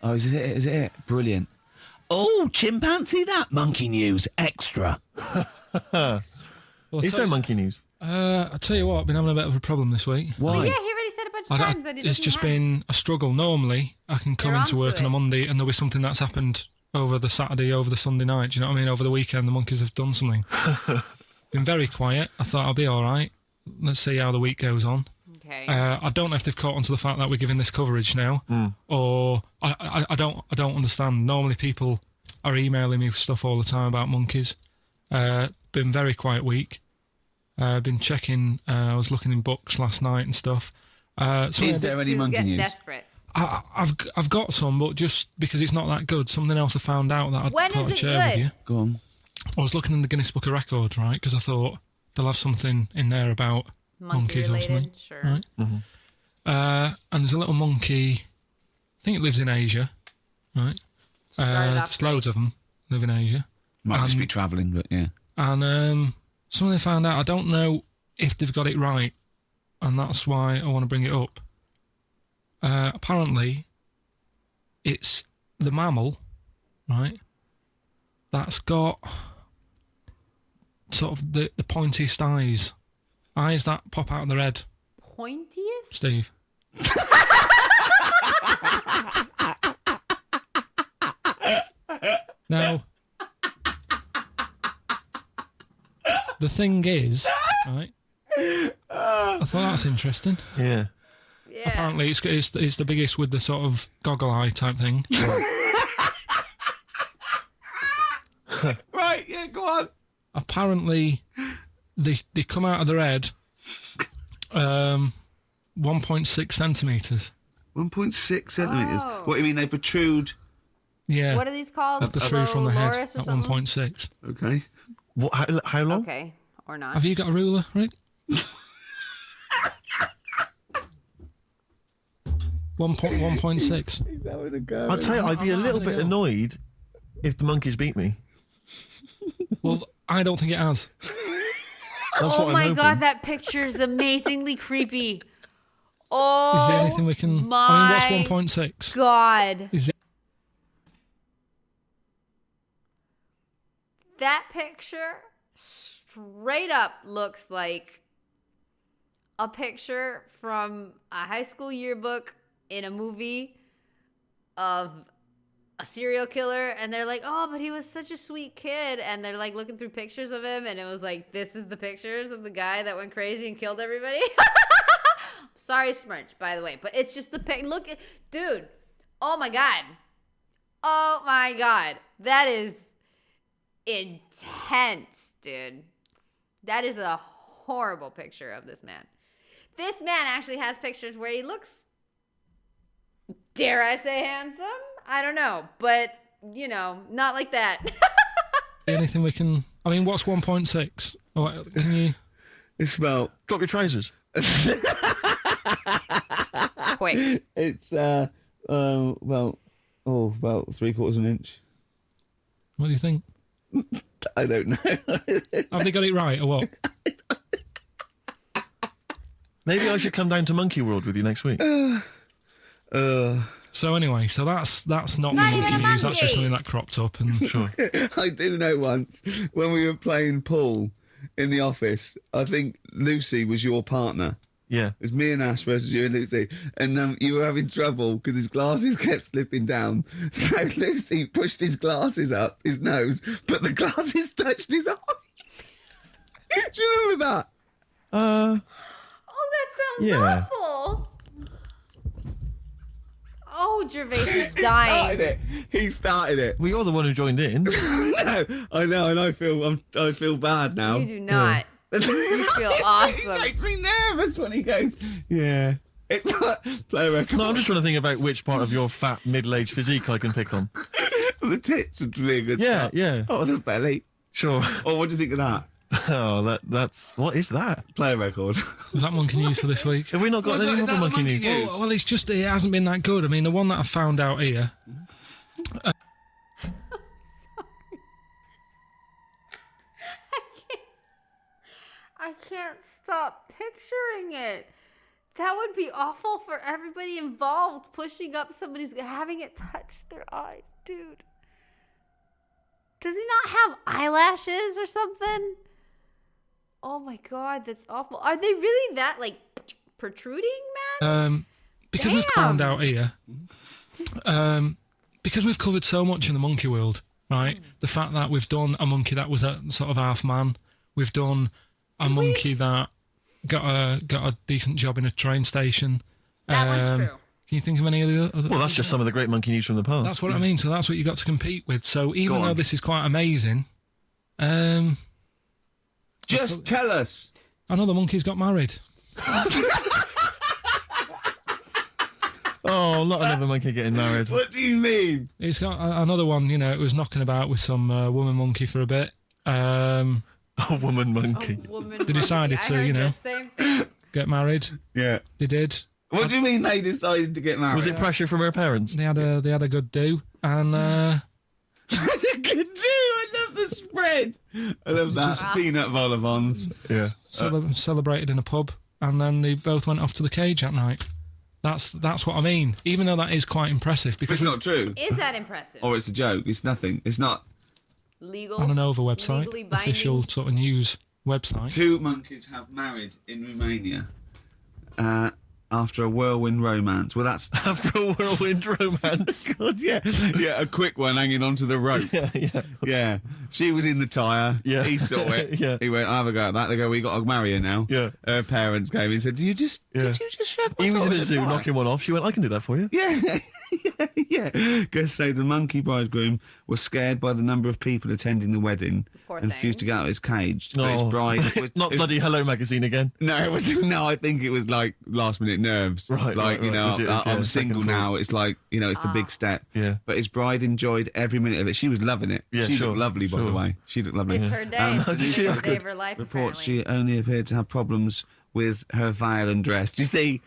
Oh, is it? Is it? Brilliant. Oh, chimpanzee that monkey news extra. Well, Is there monkey news? I tell you what, I've been having a bit of a problem this week. Why? Yeah, he already said a bunch of times that he It's doesn't just have- been a struggle. Normally, I can come You're into onto work on a it. Monday and there'll be something that's happened over the Saturday, over the Sunday night. Do you know what I mean? Over the weekend, the monkeys have done something. Been very quiet. I thought I'll be all right. Let's see how the week goes on. Okay. I don't know if they've caught on to the fact that we're giving this coverage now, or I don't understand. Normally, people are emailing me stuff all the time about monkeys. Been very quiet week. Been checking. I was looking in books last night and stuff. So Is there any He was monkey getting news? desperate. I've got some, but just because it's not that good, something else I found out that I When thought is I'd it share with good? you. Go on. I was looking in the Guinness Book of Records, right? Because I thought they'll have something in there about Monkey monkeys or something. related, sure. Right. And there's a little monkey. I think it lives in Asia, right? Started off There's loads great. of them live in Asia. Might just be travelling, but yeah. And something I found out, I don't know if they've got it right, and that's why I want to bring it up. Apparently, it's the mammal, right, that's got sort of the pointiest eyes that pop out of their head? Pointiest? Steve. Now, the thing is, right? I thought that's interesting. Yeah. Yeah. Apparently, it's the biggest with the sort of goggle eye type thing. Right, yeah, go on. Apparently, they come out of their head 1.6 centimetres. 1.6 centimetres. Oh. What do you mean, they protrude? Yeah. What are these called? At the through from the head Loris or at something? 1.6. Okay. What? How long? Okay, or not. Have you got a ruler, Rick? 1.6. He's having a go. I'll tell you, I'd be a I'm little having a bit go. annoyed if the monkeys beat me. Well, I don't think it has. That's Oh what I'm my hoping. god, that picture is amazingly creepy. Oh, Is there anything we can? I mean, what's 1.6? God. Is it? That picture straight up looks like a picture from a high school yearbook in a movie of a serial killer, and they're like, oh, but he was such a sweet kid, and they're like looking through pictures of him, and it was like, this is the pictures of the guy that went crazy and killed everybody. Sorry, Smirch, by the way, but it's just the pic. Look at, dude. Oh my god. Oh my god. That is intense, dude. That is a horrible picture of this man. This man actually has pictures where he looks, dare I say, handsome? I don't know, but, you know, not like that. Anything we can? I mean, what's 1.6? Oh, can you? It's about, Drop your trousers. Quick. it's, about 3/4 of an inch. What do you think? I don't know. Have they got it right or what? Maybe I should come down to Monkey World with you next week. So anyway, so that's not the not monkey even a news. That's just monkey. something that cropped up, and Sure. I do know once when we were playing pool in the office, I think Lucy was your partner. Yeah. It was me and Ash versus you and Lucy. And you were having trouble because his glasses kept slipping down. So Lucy pushed his glasses up his nose, but the glasses touched his eye. Do you remember that? Oh, that sounds Yeah. awful. Oh, Gervais is He dying. started it. He started it. Well, you're the one who joined in. No, I know, and I feel bad now. You do not. You feel He awesome. makes me nervous when he goes, yeah. It's like, play a record. No, I'm just trying to think about which part of your fat middle-aged physique I can pick on. The tits would be a good Yeah, start. yeah. Oh, the belly. Sure. Oh, what do you think of that? Oh, that's what is that? Play a record. is that monkey news for this week? Have we not got Is any that other the monkey monkey news? news? Well, it's just it hasn't been that good. I mean, the one that I found out here. I can't stop picturing it. That would be awful for everybody involved, pushing up somebody's, having it touch their eyes. Dude. Does he not have eyelashes or something? Oh my god, that's awful. Are they really that, like, protruding, man? Because we've found out here, because we've covered so much in the monkey world, right? The fact that we've done a monkey that was a sort of half man, we've done a monkey that got a decent job in a train station. That one's true. Can you think of any of the other? Well, that's just some of the great monkey news from the past. That's what I mean. So that's what you got to compete with. So even Go though on. this is quite amazing, Just tell us. another monkey's got married. Oh, not another monkey getting married. What do you mean? It's got another one. You know, it was knocking about with some woman monkey for a bit. A woman monkey. Woman They decided monkey. to, I heard you know. the same thing. Get married. Yeah. They did. What do you mean they decided to get married? Was it pressure from her parents? They had a good do, and That's a good do. I love the spread. I love that. Peanut vol-au-vents. Yeah. celebrated in a pub, and then they both went off to the cage at night. That's what I mean. Even though that is quite impressive, But because it's not true. Is that impressive? Or it's a joke. It's nothing. It's not. legal on an over website, legally binding. official sort of news website. 2 monkeys have married in Romania after a whirlwind romance. Well, that's After a whirlwind romance. God, yeah, a quick one hanging onto the rope. Yeah. She was in the tyre. Yeah. He saw it. Yeah. He went, "I'll have a go at that." They go, "We got to marry her now." Yeah. Her parents came and said, Did you just shove my He was in daughter a zoo tyre?" knocking one off. She went, I can do that for you. Yeah. Guests say the monkey bridegroom was scared by the number of people attending the wedding Poor and thing. refused to get out of his cage. But his Oh. bride was Not bloody Hello Magazine again. No, it was no. I think it was like last minute nerves. Right, like right, you right. know, Legit, yeah, I'm single second now. thoughts. It's like it's the big step. Yeah. But his bride enjoyed every minute of it. She was loving it. Yeah, she sure, looked lovely, by the sure. way. She looked lovely. It's her day. Um, It's she the could day of her life, Reports apparently. she only appeared to have problems with her veil and dress. Do you see?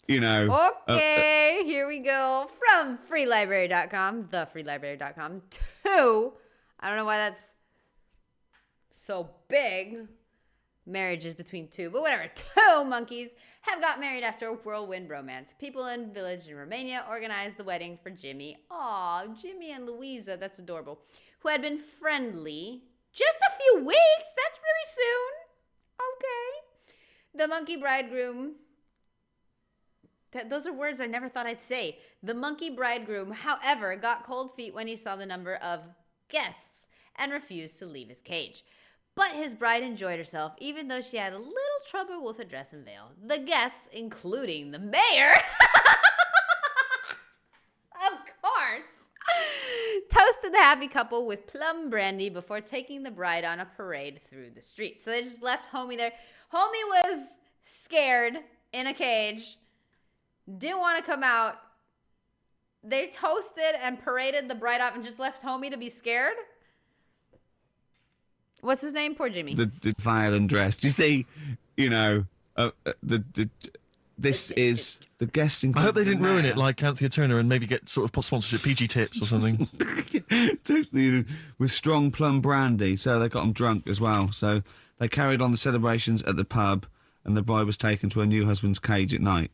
You know. Okay, here we go. From freelibrary.com, thefreelibrary.com, to, I don't know why that's so big. Marriages between two, but whatever. 2 monkeys have got married after a whirlwind romance. People in a village in Romania organized the wedding for Jimmy. Aw, Jimmy and Louisa, that's adorable. Who had been friendly just a few weeks. That's really soon. Okay. The monkey bridegroom. Those are words I never thought I'd say. The monkey bridegroom, however, got cold feet when he saw the number of guests and refused to leave his cage. But his bride enjoyed herself, even though she had a little trouble with her dress and veil. The guests, including the mayor, of course, toasted the happy couple with plum brandy before taking the bride on a parade through the streets. So they just left Homie there. Homie was scared in a cage, didn't want to come out. They toasted and paraded the bride off and just left Homie to be scared. What's his name? Poor Jimmy. The veil and dress. Do you see? You know, this is the guest. I hope they didn't ruin it like Anthea Turner and maybe get sort of sponsorship PG tips or something. Totally, with strong plum brandy, so they got them drunk as well. So they carried on the celebrations at the pub, and the bride was taken to her new husband's cage at night.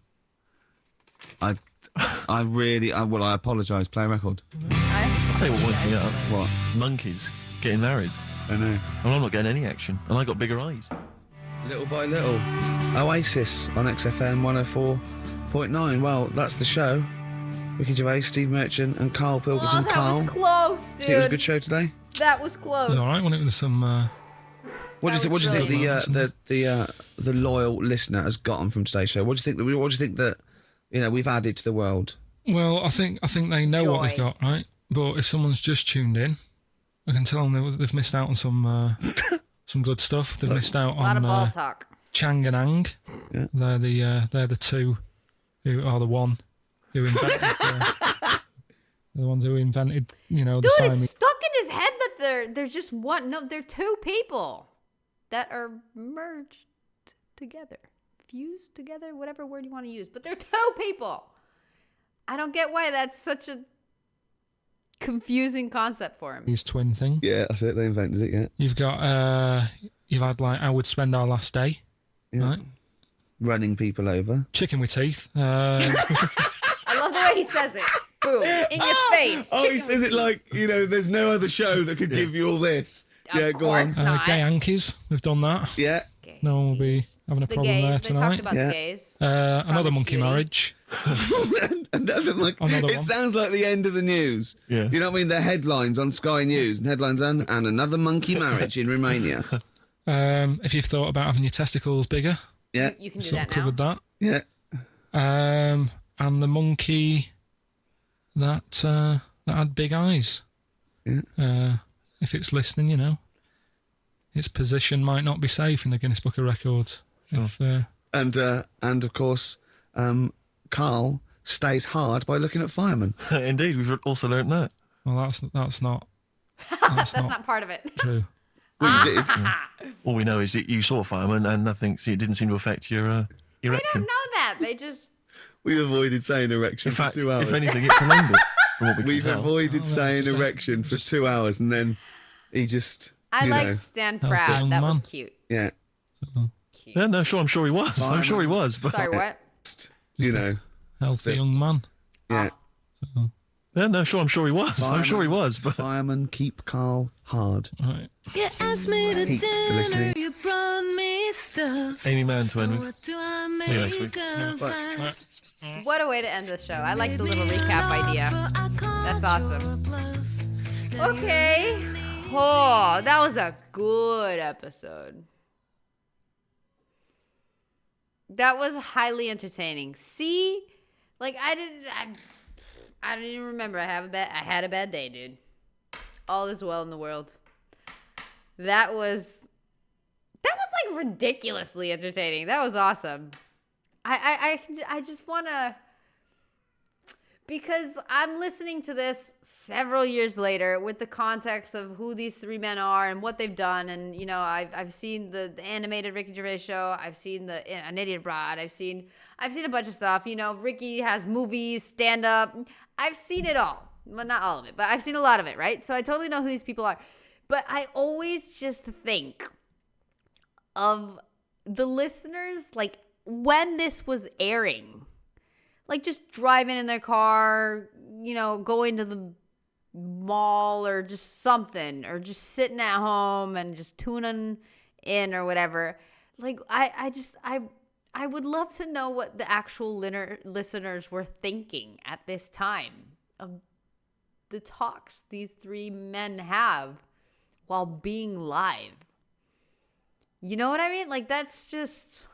I apologise. Play a record. I'll tell you what winds me up. What? Monkeys getting married. I know. And I'm not getting any action. And I got bigger eyes. Little by little. Oasis on XFM 104.9. Well, that's the show. Ricky Gervais, Steve Merchant, and Karl Pilkington. that Karl, was close, dude. think it was a good show today? That was close. It was all right, wasn't it? With some. What do you think really the loyal listener has gotten from today's show? What do you think that we've added to the world? Well, I think they know what they've Joy. got, right? But if someone's just tuned in, I can tell them they've missed out on some good stuff. They've missed out A lot of on ball talk. Chang and Ang. Yeah. They're the two who are the one who invented. The ones who invented, the Dude, Siamese. it's stuck in his head that there's just one. No, they're 2 people that are merged together, fused together, whatever word you want to use. But they're 2 people. I don't get why that's such a confusing concept for him. His twin thing. Yeah, that's it. They invented it. Yeah. You've got you've had like I would spend our last day, Yeah. right? Running people over. Chicken with teeth. I love the way he says it. Boom, in your face. Oh, Chicken he says it like there's no other show that could give you all this. Of Yeah, go on. course not. Gay Yankees. We've done that. Yeah. Gays. No one will be having a The problem gays. there They tonight. talked about Yeah. the gays. Oh, Another monkey Promiscuity. marriage. Another Another it one. sounds like the end of the news. Yeah. You know what I mean? The headlines on Sky News and headlines and another monkey marriage in Romania. If you've thought about having your testicles bigger, Yeah. You can do sort that of now. covered that. Yeah. And the monkey that had big eyes. Yeah. If it's listening, its position might not be safe in the Guinness Book of Records. If And of course, Karl stays hard by looking at firemen. Indeed, we've also learnt that. well, that's not That's not part of it. true. We did. All we know is that you saw a fireman and it didn't seem to affect your They erection. don't know that. They just. We avoided saying erection In fact, for 2 hours. if anything, it prolonged it, from what we can We've tell. avoided saying just erection for 2 hours, and then he just. I you know, liked Stan Healthy Proud. young That was man. cute. Yeah. Cute. Yeah, no, sure, I'm sure he was. I'm sure he was. But Sorry, what? You know. Healthy young man. Yeah. Yeah, no, sure. I'm sure he was. I'm sure he was. But Fireman, keep Karl hard. Right. You asked me to Heat for dinner, listening. you brought me stuff. Amy Mann to end with. What do I See you next week. make of Bye. that? What a way to end the show. I like the little recap idea. That's awesome. Okay. Oh, that was a good episode. That was highly entertaining. See? Like, I didn't even remember. I had a bad day, dude. All is well in the world. That was like ridiculously entertaining. That was awesome. I just want to, because I'm listening to this several years later with the context of who these three men are and what they've done. And, you know, I've seen the animated Ricky Gervais show. I've seen An Idiot Abroad. I've seen a bunch of stuff. You know, Ricky has movies, stand-up. I've seen it all. Well, not all of it, but I've seen a lot of it, right? So I totally know who these people are. But I always just think of the listeners, like, when this was airing, like just driving in their car, you know, going to the mall or just something, or just sitting at home and just tuning in or whatever. Like, I would love to know what the actual listeners were thinking at this time of the talks these three men have while being live. You know what I mean? Like, that's just...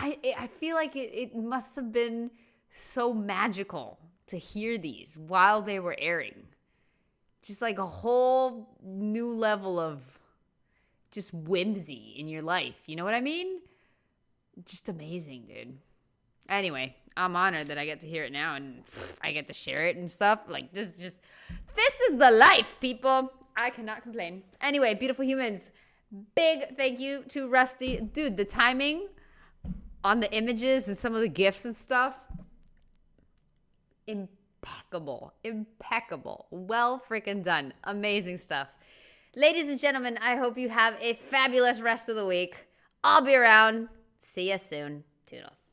I feel like it must have been so magical to hear these while they were airing. Just like a whole new level of just whimsy in your life. You know what I mean? Just amazing, dude. Anyway, I'm honored that I get to hear it now and I get to share it and stuff. Like, this is the life, people. I cannot complain. Anyway, beautiful humans, big thank you to Rusty. Dude, the timing on the images and some of the gifs and stuff, impeccable. Well freaking done. Amazing stuff. Ladies and gentlemen, I hope you have a fabulous rest of the week. I'll be around. See you soon. Toodles.